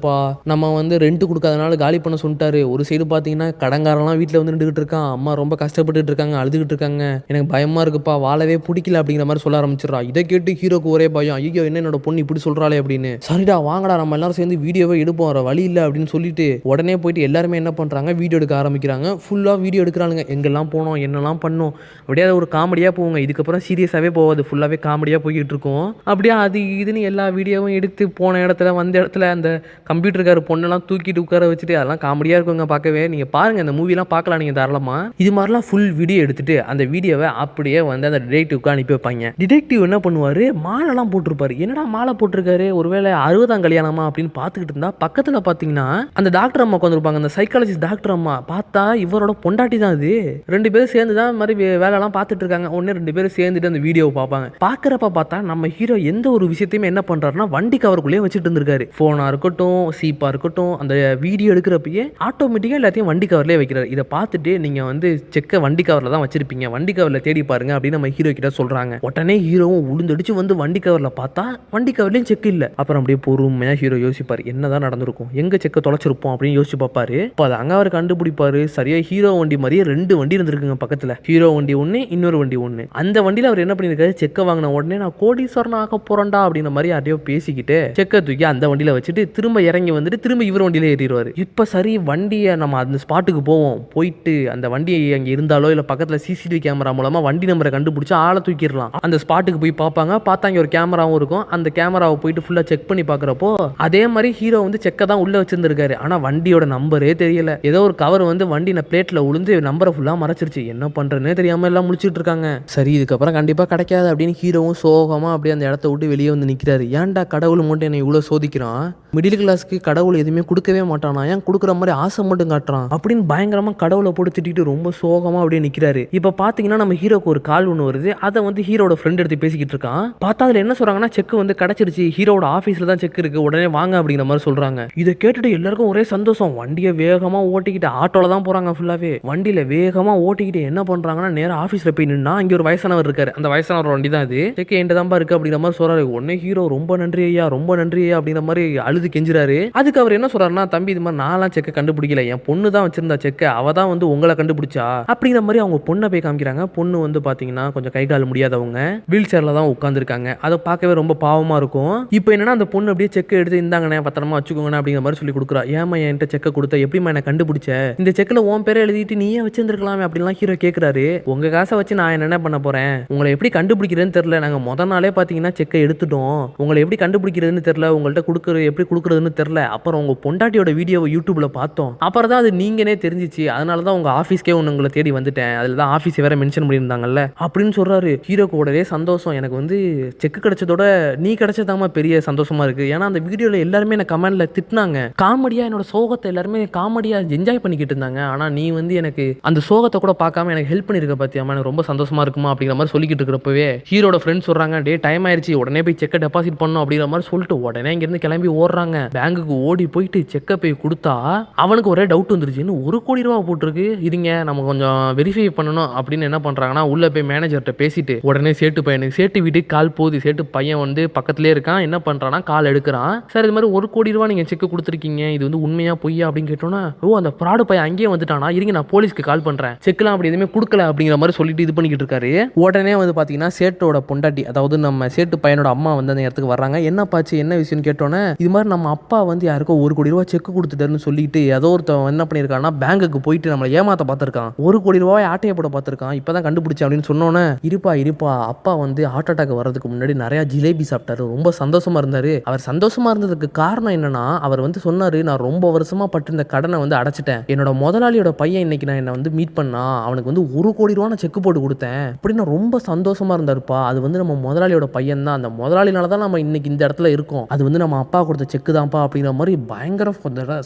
நம்ம வந்து ரெண்ட் கொடுக்காதனால காலி பண்ண சொல்லிட்டாரு, ஒரு சைடு பார்த்தீங்கன்னா கடங்காரெல்லாம் வீட்டில் வந்து நின்றுட்டு இருக்கான், அம்மா ரொம்ப கஷ்டப்பட்டு இருக்காங்க, அழுதுகிட்டு இருக்காங்க, எனக்கு பயமா இருக்குப்பா, வாழவே பிடிக்கல அப்படிங்கிற மாதிரி சொல்ல ஆரம்பிச்சிடறா. இதை கேட்டு ஹீரோக்கு ஒரே பயம், ஐயோ என்ன என்னோட பொண்ணு இப்படி சொல்றாளே அப்படின்னு. சரிடா வாங்கடா நம்ம எல்லாரும் சேர்ந்து வீடியோவை எடுப்போம், வர வழி இல்லை அப்படின்னு சொல்லிட்டு உடனே போயிட்டு எல்லாருமே என்ன பண்றாங்க, வீடியோ எடுக்க ஆரம்பிக்கிறாங்க. ஃபுல்லா வீடியோ எடுக்கிறாங்க, எங்கெல்லாம் போனோம் என்னெல்லாம் பண்ணோம், அப்படியே ஒரு காமெடியா போவாங்க. இதுக்கப்புறம் சீரியஸாவே போகாது, ஃபுல்லாவே காமெடியா போய்கிட்டு இருக்கும். அப்படியே அது இதுன்னு எல்லா வீடியோவும் எடுத்து போன இடத்துல வந்த இடத்துல அந்த கம்ப்யூட்டருக்கார பொண்ணெல்லாம் தூக்கிட்டு உட்கார வச்சுட்டு அதெல்லாம் காமெடியாக இருக்குங்க பார்க்கவே. நீங்கள் பாருங்கள் இந்த மூவிலாம் பார்க்கலாம் நீங்கள் தாராளமாக. இது மாதிரிலாம் ஃபுல் வீடியோ எடுத்துட்டு அந்த வீடியோவை அப்படியே வந்து அந்த டிடெக்டிவ்க்கு அனுப்பி வைப்பாங்க. டிடெக்டிவ் என்ன பண்ணுவார், மாலைலாம் போட்டிருப்பாரு. என்னடா மாலை போட்டிருக்காரு, ஒருவேளை 60ஆம் கல்யாணமா அப்படின்னு பார்த்துக்கிட்டு இருந்தா பக்கத்தில் பார்த்தீங்கன்னா அந்த டாக்டர் அம்மா உட்காந்துருப்பாங்க. அந்த சைக்காலஜிஸ்ட் டாக்டர் அம்மா பார்த்தா இவரோட பொண்டாட்டி தான் அது. 2 பேரும் சேர்ந்து தான் இந்த மாதிரி வேலைலாம் பார்த்துட்டு இருக்காங்க. ஒன்று 2 பேரும் சேர்ந்துட்டு அந்த வீடியோவை பார்ப்பாங்க. பார்க்குறப்ப பார்த்தா நம்ம ஹீரோ எந்த ஒரு விஷயத்தையுமே என்ன பண்ணுறாருன்னா வண்டி கவருக்குள்ளேயே வச்சுட்டு இருந்திருக்காரு. ஃபோனாக இருக்கட்டும், சீப்பாக இருக்கட்டும், அந்த வீடியோ எடுக்கிறப்பயே ஆட்டோமேட்டிக்காக எல்லாத்தையும் வண்டி கவர்லேயே வைக்கிறாரு. இதை பார்த்துட்டு நீங்கள் வந்து செக்கை வண்டி கவரில் தான் வச்சிருப்பீங்க, வண்டி கவரில் தேடி பாருங்க அப்படின்னு நம்ம ஹீரோ கிட்ட சொல்கிறாங்க. உடனே ஹீரோவும் உளுந்தடிச்சு வந்து வண்டி கவரில் பார்த்தா வண்டி கவர்லேயும் செக் இல்லை. அப்புறம் அப்படியே பொறுமையாக ஹீரோ யோசிப்பார், என்னதான் நடந்திருக்கும், எங்கே செக்கை தொலைச்சிருப்போம் அப்படின்னு யோசிச்சு பார்ப்பாரு. இப்போ அது அங்கே அவர் கண்டுபிடிப்பாரு. சரியா ஹீரோ வண்டி மாதிரியே 2 வண்டி இருந்திருக்குங்க பக்கத்தில். ஹீரோ வண்டி ஒன்று, இன்னொரு வண்டி ஒன்று. அந்த வண்டியில் அவர் என்ன பண்ணியிருக்காரு, செக்கை வாங்கின உடனே நான் கோடீஸ்வரன் ஆக போறேன்டா அப்படின்ற மாதிரி யாரையோ பேசிக்கிட்டு செக்கை தூக்கி அந்த வண்டியில் வச்சுட்டு திரும்ப இறங்கி வந்துட்டு திரும்ப இவர் வண்டியில ஏறிடுவார். இப்போ சரி வண்டியை நம்ம அந்த ஸ்பாட்டுக்கு போவோம், போயிட்டு அந்த வண்டி அங்கே இருந்தாலோ இல்லை பக்கத்தில் சிசிடிவி கேமரா மூலமாக வண்டி நம்பரை கண்டுபிடிச்சி ஆளை தூக்கிடலாம். அந்த ஸ்பாட்டுக்கு போய் பார்ப்பாங்க. பார்த்தா அங்கே ஒரு கேமராவும் இருக்கும். அந்த கேமராவை போயிட்டு ஃபுல்லாக செக் பண்ணி பார்க்குறப்போ அதே மாதிரி ஹீரோ வந்து செக்கை தான் உள்ளே வச்சிருந்திருக்காரு. ஆனால் வண்டியோட நம்பரே தெரியல. ஏதோ ஒரு கவர் வந்து வண்டி பிளேட்டில் உளுந்து நம்பரை ஃபுல்லாக மறைச்சிருச்சு. என்ன பண்ணுறதுனே தெரியாமல் எல்லாம் முடிச்சுட்டு இருக்காங்க. சரி இதுக்கப்புறம் கண்டிப்பாக கிடைக்காது அப்படின்னு ஹீரோவும் சோகமாக அப்படியே அந்த இடத்த விட்டு வெளியே வந்து நிற்கிறாரு. ஏன்டா கடவுள் மட்டும் என்னை இவ்வளோ சோதிக்கிறான், மிடில் கிளாஸ்க்கு கடவுள் எதுவுமே கொடுக்கவே மாட்டானா, ஏன் கொடுக்குற மாதிரி ஆசை மட்டும் காட்டுறான் அப்படின்னு பயங்கரமாக கடவுளை போட்டு திட்டிட்டு ரொம்ப சோகமாக அப்படியே நிற்கிறாரு. இப்போ பார்த்தீங்கன்னா நம்ம ஹீரோக்கு ஒரு கால் ஒன்று வருது. அதை வந்து ஹீரோட ஃப்ரெண்ட் எடுத்து பேசிக்கிட்டு இருக்கான். பார்த்தா அதில் என்ன சொல்கிறாங்கன்னா செக் வந்து கிடச்சிருச்சு, ஹீரோட ஆஃபீஸில் தான் செக் இருக்குது, உடனே வாங்க அப்படிங்கிற மாதிரி சொல்கிறாங்க. இதை கேட்டுட்டு எல்லாருக்கும் ஒரே சந்தோஷம். வண்டியை வேகமாக ஓட்டிக்கிட்டு ஆட்டோவில் தான் போகிறாங்க. ஃபுல்லாகவே வண்டியில் வேகமாக ஓட்டிக்கிட்டு என்ன பண்ணுறாங்கன்னா நேராக ஆஃபீஸில் போய் நின்னா இங்கே ஒரு வயசானவர் இருக்காரு. அந்த வயசானவர் வண்டி தான் அது. செக் என்கிட்ட தான்ப்பா இருக்குது அப்படிங்கிற மாதிரி சொல்கிறாரு. உடனே ஹீரோ ரொம்ப நன்றி ஐயா, ரொம்ப நன்றி ஐயா அப்படிங்கிற மாதிரி அழுது கெஞ்சுறாரு. அதுக்கு அவர் என்ன சொல்கிறாருன்னா, தம்பி இது மாதிரி நான்லாம் செக்கை கண்டுபிடிக்கல, என் பொண்ணு தான் வச்சிருந்தா செக்கை, அவ தான் வந்து உங்களை கண்டுபிடிச்சா அப்படிங்கிற மாதிரி அவங்க பொண்ணை போய் காமிக்கிறாங்க. பொண்ணு வந்து பார்த்தீங்கன்னா கொஞ்சம் கை கால் முடியாதவங்க, வீல் சேரில் தான் உட்காந்துருக்காங்க. அதை பார்க்கவே ரொம்ப பாவமாக இருக்கும். இப்போ என்னன்னா அந்த பொண்ணு அப்படியே செக்கை எடுத்து இந்தாங்கண்ணே பத்திரமா வச்சுக்கோங்கண்ணே அப்படிங்கிற மாதிரி சொல்லி கொடுக்குறா. ஏமா என்கிட்ட செக்கை கொடுத்த, எப்படிமா என்ன கண்டுபிடிச்ச, இந்த செக்கில் உன் பேரை எழுதிட்டு நீயே வச்சிருந்துருக்கலாமே அப்படின்லாம் ஹீரோ கேட்குறாரு. உங்க காசை வச்சு நான் என்ன பண்ண போறேன், உங்களை எப்படி கண்டுபிடிக்கிறதுன்னு தெரியல, நாங்கள் முத நாளே பார்த்தீங்கன்னா செக்கை எடுத்துட்டோம், உங்களை எப்படி கண்டுபிடிக்கிறதுன்னு தெரியல, உங்கள்கிட்ட எப்படி கொடுக்குறதுன்னு தெரியல. அப்புறம் உங்க பொண்டாட்டியோட வீடியோவை யூடியூப்ல பார்த்தோம், அப்புறம் தான் அது நீங்கனே தெரிஞ்சிச்சு, அதனால தான் உங்க ஆஃபீஸ்க்கே உங்களை தேடி வந்துட்டேன், அதில் தான் ஆஃபீஸ் வேற மென்ஷன் பண்ணியிருந்தாங்கல்ல அப்படின்னு சொல்றாரு. ஹீரோக்கு உடனே சந்தோஷம், எனக்கு வந்து செக் கிடைச்சதோட நீ கிடைச்சதாம பெரிய சந்தோஷமா இருக்கு. ஏன்னா அந்த வீடியோல எல்லாருமே என்ன கமெண்ட்ல திட்டினாங்க, காமெடியா என்னோட சோகத்தை எல்லாருமே காமெடியா என்ஜாய் பண்ணிக்கிட்டு இருந்தாங்க, ஆனா நீ வந்து எனக்கு அந்த சோகத்தை கூட பார்க்காம எனக்கு ஹெல்ப் பண்ணிருக்க பாத்தியாமா, எனக்கு ரொம்ப சந்தோஷமா இருக்குமா அப்படிங்கிற மாதிரி சொல்லிக்கிட்டு இருக்கிறப்பவே ஹீரோட ஃப்ரெண்ட்ஸ் சொல்றாங்க, டே டைம் ஆயிடுச்சு, உடனே போய் செக்கை டெபாசிட் பண்ணணும் அப்படிங்கிற மாதிரி சொல்லிட்டு உடனே இங்கிருந்து கிளம்பி ஓடுறாங்க. பேங்குக்கு ஓடி போயிட்டு செக்கை போய் கொடுத்தா அவனுக்கு ஒரே டவுட் வந்துருச்சு, இன்னும் 1 கோடி ரூபா போட்டிருக்கு, இதுங்க நம்ம கொஞ்சம் வெரிஃபை பண்ணணும் அப்படின்னு என்ன பண்றாங்கன்னா உள்ள போய் மேனேஜர்கிட்ட பேசிட்டு உடனே சேட்டு பையனுக்கு, சேட்டு வீட்டுக்கு கால் போகுது. சேட்டு பையன் வந்து பக்கத்திலே இருக்கான். என்ன பண்றான்னா கால் எடுக்கிறான். சார் இது மாதிரி 1 கோடி ரூபா நீங்க செக் கொடுத்துருக்கீங்க, இது வந்து உண்மையா பொய்யா அப்படின்னு கேட்டோன்னா, ஓ அந்த ஃப்ராடு பையன் அங்கேயே வந்துட்டானா, இருங்க நான் போலீஸ்க்கு கால் பண்றேன், செக்லாம் அப்படி எதுவுமே கொடுக்கல அப்படிங்கிற மாதிரி சொல்லிட்டு இது பண்ணிக்கிட்டு இருக்காரு. உடனே வந்து பாத்தீங்கன்னா சேட்டோட பொண்டாட்டி, அதாவது நம்ம சேட்டு பையனோட அம்மா வந்து அந்த இடத்துக்கு வர்றாங்க. என்ன பாச்சு என்ன விஷயம்னு கேட்டோன்னே, இது மாதிரி நம்ம அப்பா வந்து யாருக்கோ 1 கோடி ரூபா செக் கொடுத்துட்டாருன்னு சொல்லிட்டு ஏதோ ஒருத்தன் என்ன பண்ணியிருக்கான்னா பேங்குக்கு போயிட்டு நம்மளை ஏமாத்த பார்த்துருக்கான், 1 கோடி ரூபாய் ஆட்டையை போட பார்த்துருக்கான், இப்பதான் கண்டுபிடிச்சேன் அப்படின்னு சொன்னோன்னே, இருப்பா அப்பா வந்து ஹார்ட் அட்டாக் வர்றதுக்கு முன்னாடி நிறைய ஜிலேபி சாப்பிட்டாரு, ரொம்ப சந்தோஷமா இருந்தாரு. அவர் சந்தோஷமா இருந்ததுக்கு காரணம் என்னன்னா, அவர் வந்து சொன்னாரு, நான் ரொம்ப வருஷமா பட்டிருந்த கடனை வந்து அடைச்சிட்டேன், என்னோட முதலாளியோட பையன் இன்னைக்கு நான் என்ன வந்து மீட் பண்ணா, அவனுக்கு வந்து 1 கோடி ரூபா நான் செக் போட்டு கொடுத்தேன் அப்படின்னு ரொம்ப சந்தோஷமா இருந்தாருப்பா. அது வந்து நம்ம முதலாளியோட பையன் தான், அந்த முதலாளினால தான் நம்ம இன்னைக்கு இந்த இடத்துல இருக்கோம், அது வந்து நம்ம அப்பா கொடுத்த செக் தான்ப்பா அப்படிங்கிற மாதிரி பயங்கர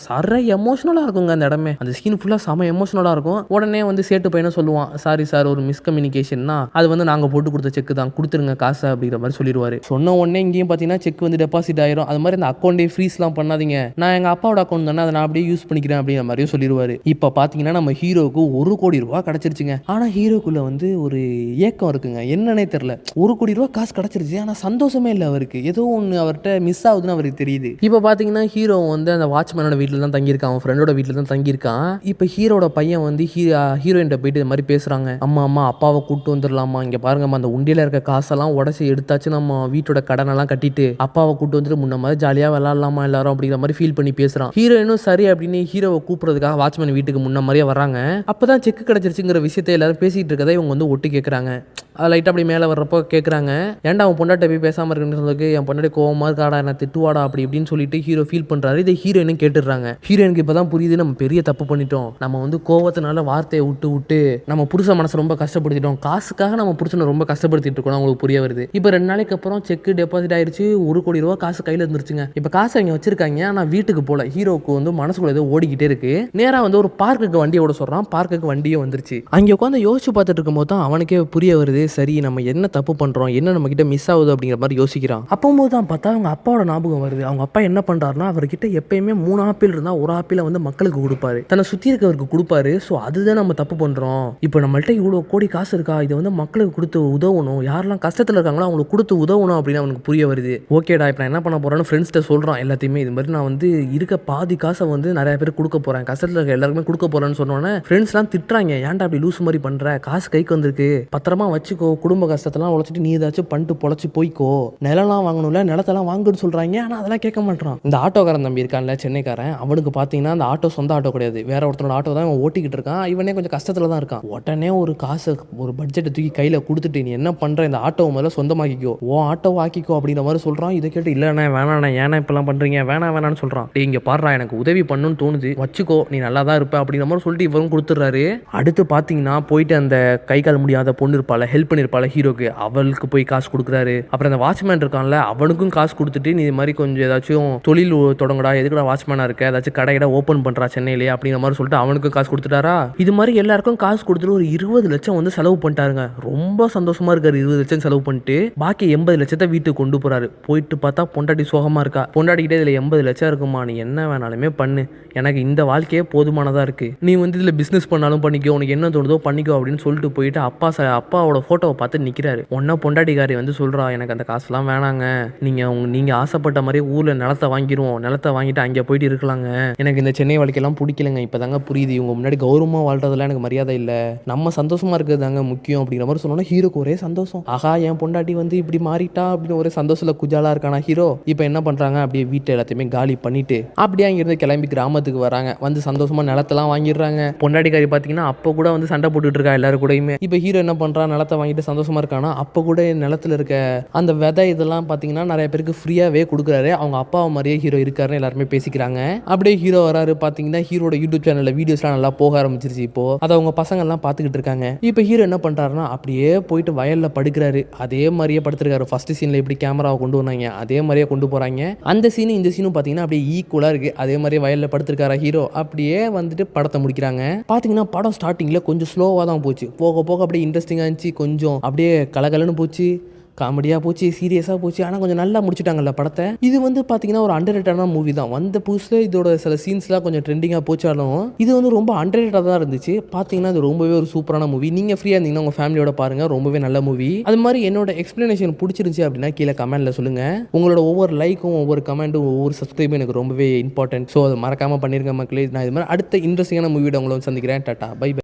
சர எமோஷனலா இருக்குங்க அந்த இடமே. அந்த சீன் ஃபுல்லா செம எமோஷனலா இருக்கும். உடனே வந்து சேட்டு பையனை சொல்லுவான், சாரி சார் ஒரு மிஸ்கம்யூனிகேஷன்னா, அது வந்து நாங்க போட்டு கொடுத்த செக் தான், கொடுத்துருங்க காசு அப்படிங்கிற மாதிரி சொல்லிடுவாரு. சொன்ன உடனே இங்கேயும் பார்த்தீங்கன்னா செக் வந்து டெபாசிட் ஆயிரும். அது மாதிரி அந்த அக்கௌண்ட்டே ஃப்ரீஸ்லாம் பண்ணாதீங்க, நான் எங்கள் அப்பாவோட அக்கௌண்ட் தானே, அதை நான் அப்படியே யூஸ் பண்ணிக்கிறேன் அப்படிங்கிற மாதிரியும் சொல்லிடுவாரு. இப்போ பார்த்தீங்கன்னா நம்ம ஹீரோவுக்கு 1 கோடி ரூபா கிடச்சிருச்சுங்க. ஆனால் ஹீரோக்குள்ள வந்து ஒரு ஏக்கம் இருக்குங்க, என்னன்னே தெரியல. 1 கோடி ரூபா காசு கிடச்சிருச்சு, ஆனால் சந்தோஷமே இல்லை அவருக்கு, ஏதோ ஒன்று அவர்கிட்ட மிஸ் ஆகுதுன்னு அவருக்கு தெரியுது. இப்போ பார்த்தீங்கன்னா ஹீரோ வந்து அந்த வாட்ச்மேனோட வீட்டில் தான் தங்கியிருக்கான், அவன் ஃப்ரெண்டோட வீட்டில் தான் தங்கியிருக்கான். இப்போ ஹீரோட பையன் வந்து ஹீரோயின்ட்ட போயிட்டு இது மாதிரி பேசுகிறாங்க, அம்மா அப்பாவை கூப்பிட்டு வந்துடலாமா, இங்கே பாருங்கம்மா அந்த உண்டியில் இருக்க காசெல்லாம் உடச்சி எடுத்தாச்சு, நம்ம வீட்டோட கடனெல்லாம் கட்டிட்டு அப்பாவை கூப்பிட்டு வந்துட்டு முன்ன மாதிரி ஜாலியாக விளாட்லாமா எல்லாரும் அப்படிங்கிற மாதிரி ஃபீல் பண்ணி பேசுகிறான். ஹீரோயினும் சரி அப்படின்னு ஹீரோவை கூப்பிட்றதுக்காக வாட்ச்மேன் வீட்டுக்கு முன்ன மாதிரியே வராங்க. அப்போ தான் செக் கிடச்சிருச்சுங்கிற விஷயத்தை எல்லாரும் பேசிகிட்டு இருக்கதை இவங்க வந்து ஒட்டு கேட்குறாங்க. லைட்டாக அப்படி மேலே வர்றப்போ கேட்குறாங்க, ஏன்டா அவன் பொண்டாட்ட போய் பேசாமல் இருக்குன்னு சொன்னதுக்கு, என் பொண்டாட்டி கோவமாக இருக்காடா, என்ன திட்டுவாடா அப்படி இப்படின்னு சொல்லிட்டு ஹீரோ ஃபீல் பண்றாரு. இதை ஹீரோயினும் கேட்டுடுறாங்க. ஹீரோயினுக்கு இப்பதான் புரியுது நம்ம பெரிய தப்பு பண்ணிட்டோம், நம்ம வந்து கோவத்தினால வார்த்தையை விட்டு விட்டு நம்ம புருஷ மனசை ரொம்ப கஷ்டப்படுத்திட்டோம், காசுக்காக நம்ம புருஷனை ரொம்ப கஷ்டப்படுத்திட்டு இருக்கோம் அவங்களுக்கு புரிய வருது. இப்போ 2 நாளைக்கு அப்புறம் செக் டெபாசிட் ஆயிருச்சு, 1 கோடி ரூபா காசு கையில இருந்துருச்சுங்க. இப்போ காசு அவங்க வச்சிருக்காங்க, ஆனா வீட்டுக்கு போல. ஹீரோக்கு வந்து மனசுக்குள்ள ஏதோ ஓடிக்கிட்டே இருக்கு. நேரா வந்து ஒரு பார்க்குக்கு வண்டியை ஓட சொல்றான். பார்க்குக்கு வண்டியே வந்துருச்சு. அங்கே உட்காந்து யோசிச்சு பார்த்துட்டு இருக்கும்போது தான் அவனுக்கே புரிய வருது, சரி நம்ம என்ன தப்பு பண்றோம், என்ன நம்ம கிட்ட மிஸ் ஆகுது அப்படிங்கிற மாதிரி யோசிக்கிறான். அப்போது தான் பார்த்தா அவங்க அப்பாவோட ஞாபகம் வருது. அவங்க அப்பா என்ன பண்றாருன்னா, அவர்கிட்ட எப்பயுமே 3 ஆப்பிள் இருந்தா ஒரு ஆப்பிளை வந்து மக்களுக்கு கொடுப்பாரு, தன்னை சுத்தி இருக்கவருக்கு கொடுப்பாரு. ஸோ அதுதான் நம்ம தப்பு பண்றோம். இப்போ நம்மள்ட்ட இவ்வளோ கோடி காசு இருக்கா, இதை வந்து மக்களுக்கு கொடுத்து உதவணும், யாரெல்லாம் கஷ்டத்தில் இருக்காங்களோ அவங்களுக்கு கொடுத்து உதவணும் அப்படின்னு அவனுக்கு புரிய வருது. ஓகேடா இப்போ நான் என்ன பண்ண போறேன்னு ஃப்ரெண்ட்ஸ்கிட்ட சொல்றான் எல்லாத்தையுமே. இது மாதிரி நான் வந்து இருக்க பாதி காசை வந்து நிறைய பேர் கொடுக்க போறேன், கஷ்டத்தில் இருக்க எல்லாருக்குமே கொடுக்க போறேன்னு சொன்னோன்னே ஃப்ரெண்ட்ஸ்லாம் திட்டுறாங்க, ஏன்டா அப்படி லூஸ் மாதிரி பண்ற, காசு கைக்கு வந்திருக்கு, பத்திரமா வச்சுக்கோ, குடும்ப கஷ்டத்தெல்லாம் உழைச்சிட்டு நீ ஏதாச்சும் பண்ணிட்டு பொழைச்சி போய்க்கோ, நிலம்லாம் வாங்கணும்ல, நிலத்தெல்லாம் வாங்குன்னு சொல்றாங்க. ஆனால் அதெல்லாம் கேட்க மாட்டான். இந்த ஆட்டோக்காரன் தம்பி இருக்கான்ல, சென்னைக்காரன், அவனுக்கு பார்த்தீங்கன்னா அந்த ஆட்டோ சொந்த ஆட்டோ கிடையாது, வேற ஒருத்தரோட ஆட்டோ தான் இவன் ஓட்டிக்கிட்டு இருக்கான். இவனே கொஞ்சம் கஷ்டத்தில் தான் இருக்கான். உடனே ஒரு காசு ஒரு பட்ஜெட்டை தூக்கி கையில் கொடுத்துட்டு, நீ என்ன பண்ற, இந்த ஆட்டோவை முதல்ல சொந்தமாக்கிக்கோ, ஓ ஆட்டோ ஆக்கிக்கோ அப்படின்ற மாதிரி சொல்றான். இதை கேட்டு இல்லைண்ணே வேணாண்ணே, ஏன்னா இப்பெல்லாம் பண்றீங்க, வேணான்னு சொல்றான். இங்க பாடுறா, எனக்கு உதவி பண்ணுன்னு தோணுது, வச்சுக்கோ, நீ நல்லா தான் இருப்ப அப்படின்ற மாதிரி சொல்லிட்டு இவரும் கொடுத்துட்றாரு. அடுத்து பார்த்தீங்கன்னா போயிட்டு அந்த கை கால் முடியாத பொண்ணு இருப்பாள், ஹெல்ப் பண்ணியிருப்பாள் ஹீரோக்கு, அவளுக்கு போய் காசு கொடுக்குறாரு. அப்புறம் அந்த வாட்ச்மேன் இருக்கான்ல, அவனுக்கும் காசு கொடுத்துட்டு நீ இது மாதிரி கொஞ்சம் ஏதாச்சும் தொழில் தொடங்கடா, எதுக்குடா வாட்ச்மேனா இருக்க, ஏதாச்சும் கடையிட ஓப்பன் பண்றா சென்னையிலேயே அப்படிங்கிற மாதிரி சொல்லிட்டு அவனுக்கும் காசு கொடுத்துட்டாரா. இது மாதிரி எல்லாருக்கும் காசு கொடுத்துட்டு ஒரு 20 லட்சம் வந்து செலவு பண்ணிட்டாருங்க. ரொம்ப சந்தோஷமா இருக்காரு. 20 லட்சம் செலவு பண்ணிட்டு பாக்கி 80 லட்சத்தை வீட்டுக்கு கொண்டு போறாரு. போயிட்டு பார்த்தா பொண்டாட்டி சோகமா இருக்கா. பொண்டாட்டிக்கிட்டே இதுல 80 லட்சம் இருக்குமா, நீ என்ன வேணாலுமே பண்ணு, எனக்கு இந்த வாழ்க்கையே போதுமானதா இருக்கு, நீ வந்து இதுல பிசினஸ் பண்ணாலும் பண்ணிக்கோ, உனக்கு என்ன தோணுதோ பண்ணிக்கோ அப்படின்னு சொல்லிட்டு போயிட்டு அப்பாவோட போட்டோவை பார்த்து நிக்கிறாரு. ஒன்னா பொண்டாட்டிக்காரி வந்து சொல்றா, எனக்கு அந்த காசுலாம் வேணாங்க, நீங்க ஆசைப்பட்ட மாதிரி ஊர்ல நிலத்தை வாங்கிடுவோம், நிலத்தை வாங்கிட்டு அங்கே போயிட்டு இருக்கலாங்க, எனக்கு இந்த சென்னை வாழ்க்கையெல்லாம் பிடிக்கலங்க, இப்பதாங்க புரியுது, இவங்க முன்னாடி கௌரவமா வாழ்றதுலாம் எனக்கு மரியாதை இல்லை, நம்ம சந்தோஷமா இருக்கிறது தாங்க முக்கியம் அப்படிங்கிற மாதிரி சொன்னோன்னா ஹீரோக்கு ஒரே சந்தோஷம். ஆகா என் பொண்டாட்டி வந்து இப்படி மாறிட்டா அப்படின்னு ஒரே சந்தோஷத்துல குஜாலா இருக்கானா ஹீரோ. இப்போ என்ன பண்றாங்க, அப்படியே வீட்டை எல்லாத்தையுமே காலி பண்ணிட்டு அப்படியே அங்கிருந்து கிளம்பி கிராமத்துக்கு வராங்க. வந்து சந்தோஷமா நிலத்தெல்லாம் வாங்கிடுறாங்க. பொண்டாட்டிக்காரி பார்த்தீங்கன்னா அப்போ கூட வந்து சண்டை போட்டுட்டு இருக்கா எல்லாரும் கூடயுமே. இப்போ ஹீரோ என்ன பண்றான், நிலத்தை வாங்கிட்டு சந்தோஷமா இருக்கானா, அப்போ கூட நிலத்துல இருக்க அந்த விதை இதெல்லாம் பார்த்தீங்கன்னா நிறைய பேருக்கு ஃப்ரீயாவே கொடுக்குறாரு. அவங்க அப்பாவை மாதிரியே ஹீரோ இருக்காருன்னு எல்லாருமே பேசிக்கிறாங்க. அப்படியே ஹீரோ வராரு. பார்த்தீங்கன்னா ஹீரோட யூடியூப் சேனல்ல வீடியோஸ்லாம் நல்லா போக ஆரம்பிச்சிருச்சு. இப்போ அதை அவங்க பசங்க எல்லாம் பார்த்துக்கிட்டு இருக்காங்க. இப்போ ஹீரோ என்ன பண்றாருன்னா, அப்படியே போயிட்டு வயல்ல படுக்கிறாரு. அதே மாதிரியே படுத்திருக்காரு. ஃபர்ஸ்ட் சீன்ல எப்படி கேமராவை கொண்டு வந்தாங்க அதே மாதிரியே கொண்டு போறாங்க. அந்த சீனும் இந்த சீனும் பார்த்தீங்கன்னா அப்படியே ஈக்குவலா இருக்கு. அதே மாதிரியே வயல்ல படுத்திருக்காரா ஹீரோ. அப்படியே வந்துட்டு படத்தை முடிக்கிறாங்க. பார்த்தீங்கன்னா படம் ஸ்டார்டிங்ல கொஞ்சம் ஸ்லோவாக தான் போச்சு. போக போக அப்படியே இன்ட்ரெஸ்டிங்காக இருந்துச்சு. கொஞ்சம் அப்படியே கலகலன்னு போச்சு, காமெடியாக போச்சு, சீரியஸாக போச்சு. ஆனால் கொஞ்சம் நல்லா முடிச்சுட்டாங்கல்ல படத்தை. இது வந்து பார்த்தீங்கன்னா ஒரு அண்டர்ரேட்டடான மூவி தான். வந்த புதுசில் இதோட சில சீன்ஸ்லாம் கொஞ்சம் ட்ரெண்டிங்காக போச்சாலும் இது வந்து ரொம்ப அண்டர்ரேட்டடாக தான் இருந்துச்சு. பார்த்தீங்கன்னா இது ரொம்பவே ஒரு சூப்பரான மூவி. நீங்கள் ஃப்ரீயாக இருந்தீங்கன்னா உங்கள் ஃபேமிலியோட பாருங்கள், ரொம்பவே நல்ல மூவி. அது மாதிரி என்னோட எக்ஸ்பிளனேஷன் பிடிச்சிருந்துச்சி அப்படின்னா கீழே கமெண்ட்டில் சொல்லுங்கள். உங்களோட ஒவ்வொரு லைக்கும் ஒவ்வொரு கமெண்ட்டும் ஒவ்வொரு சப்ஸ்கிரைபும் எனக்கு ரொம்பவே இம்பார்ட்டன்ட். ஸோ அதை மறக்காமல் பண்ணிருங்க மக்களே. நான் இது மாதிரி அடுத்த இன்ட்ரெஸ்டிங்கான மூவியோட உங்களை வந்து சந்திக்கிறேன். டாட்டா, பை பை.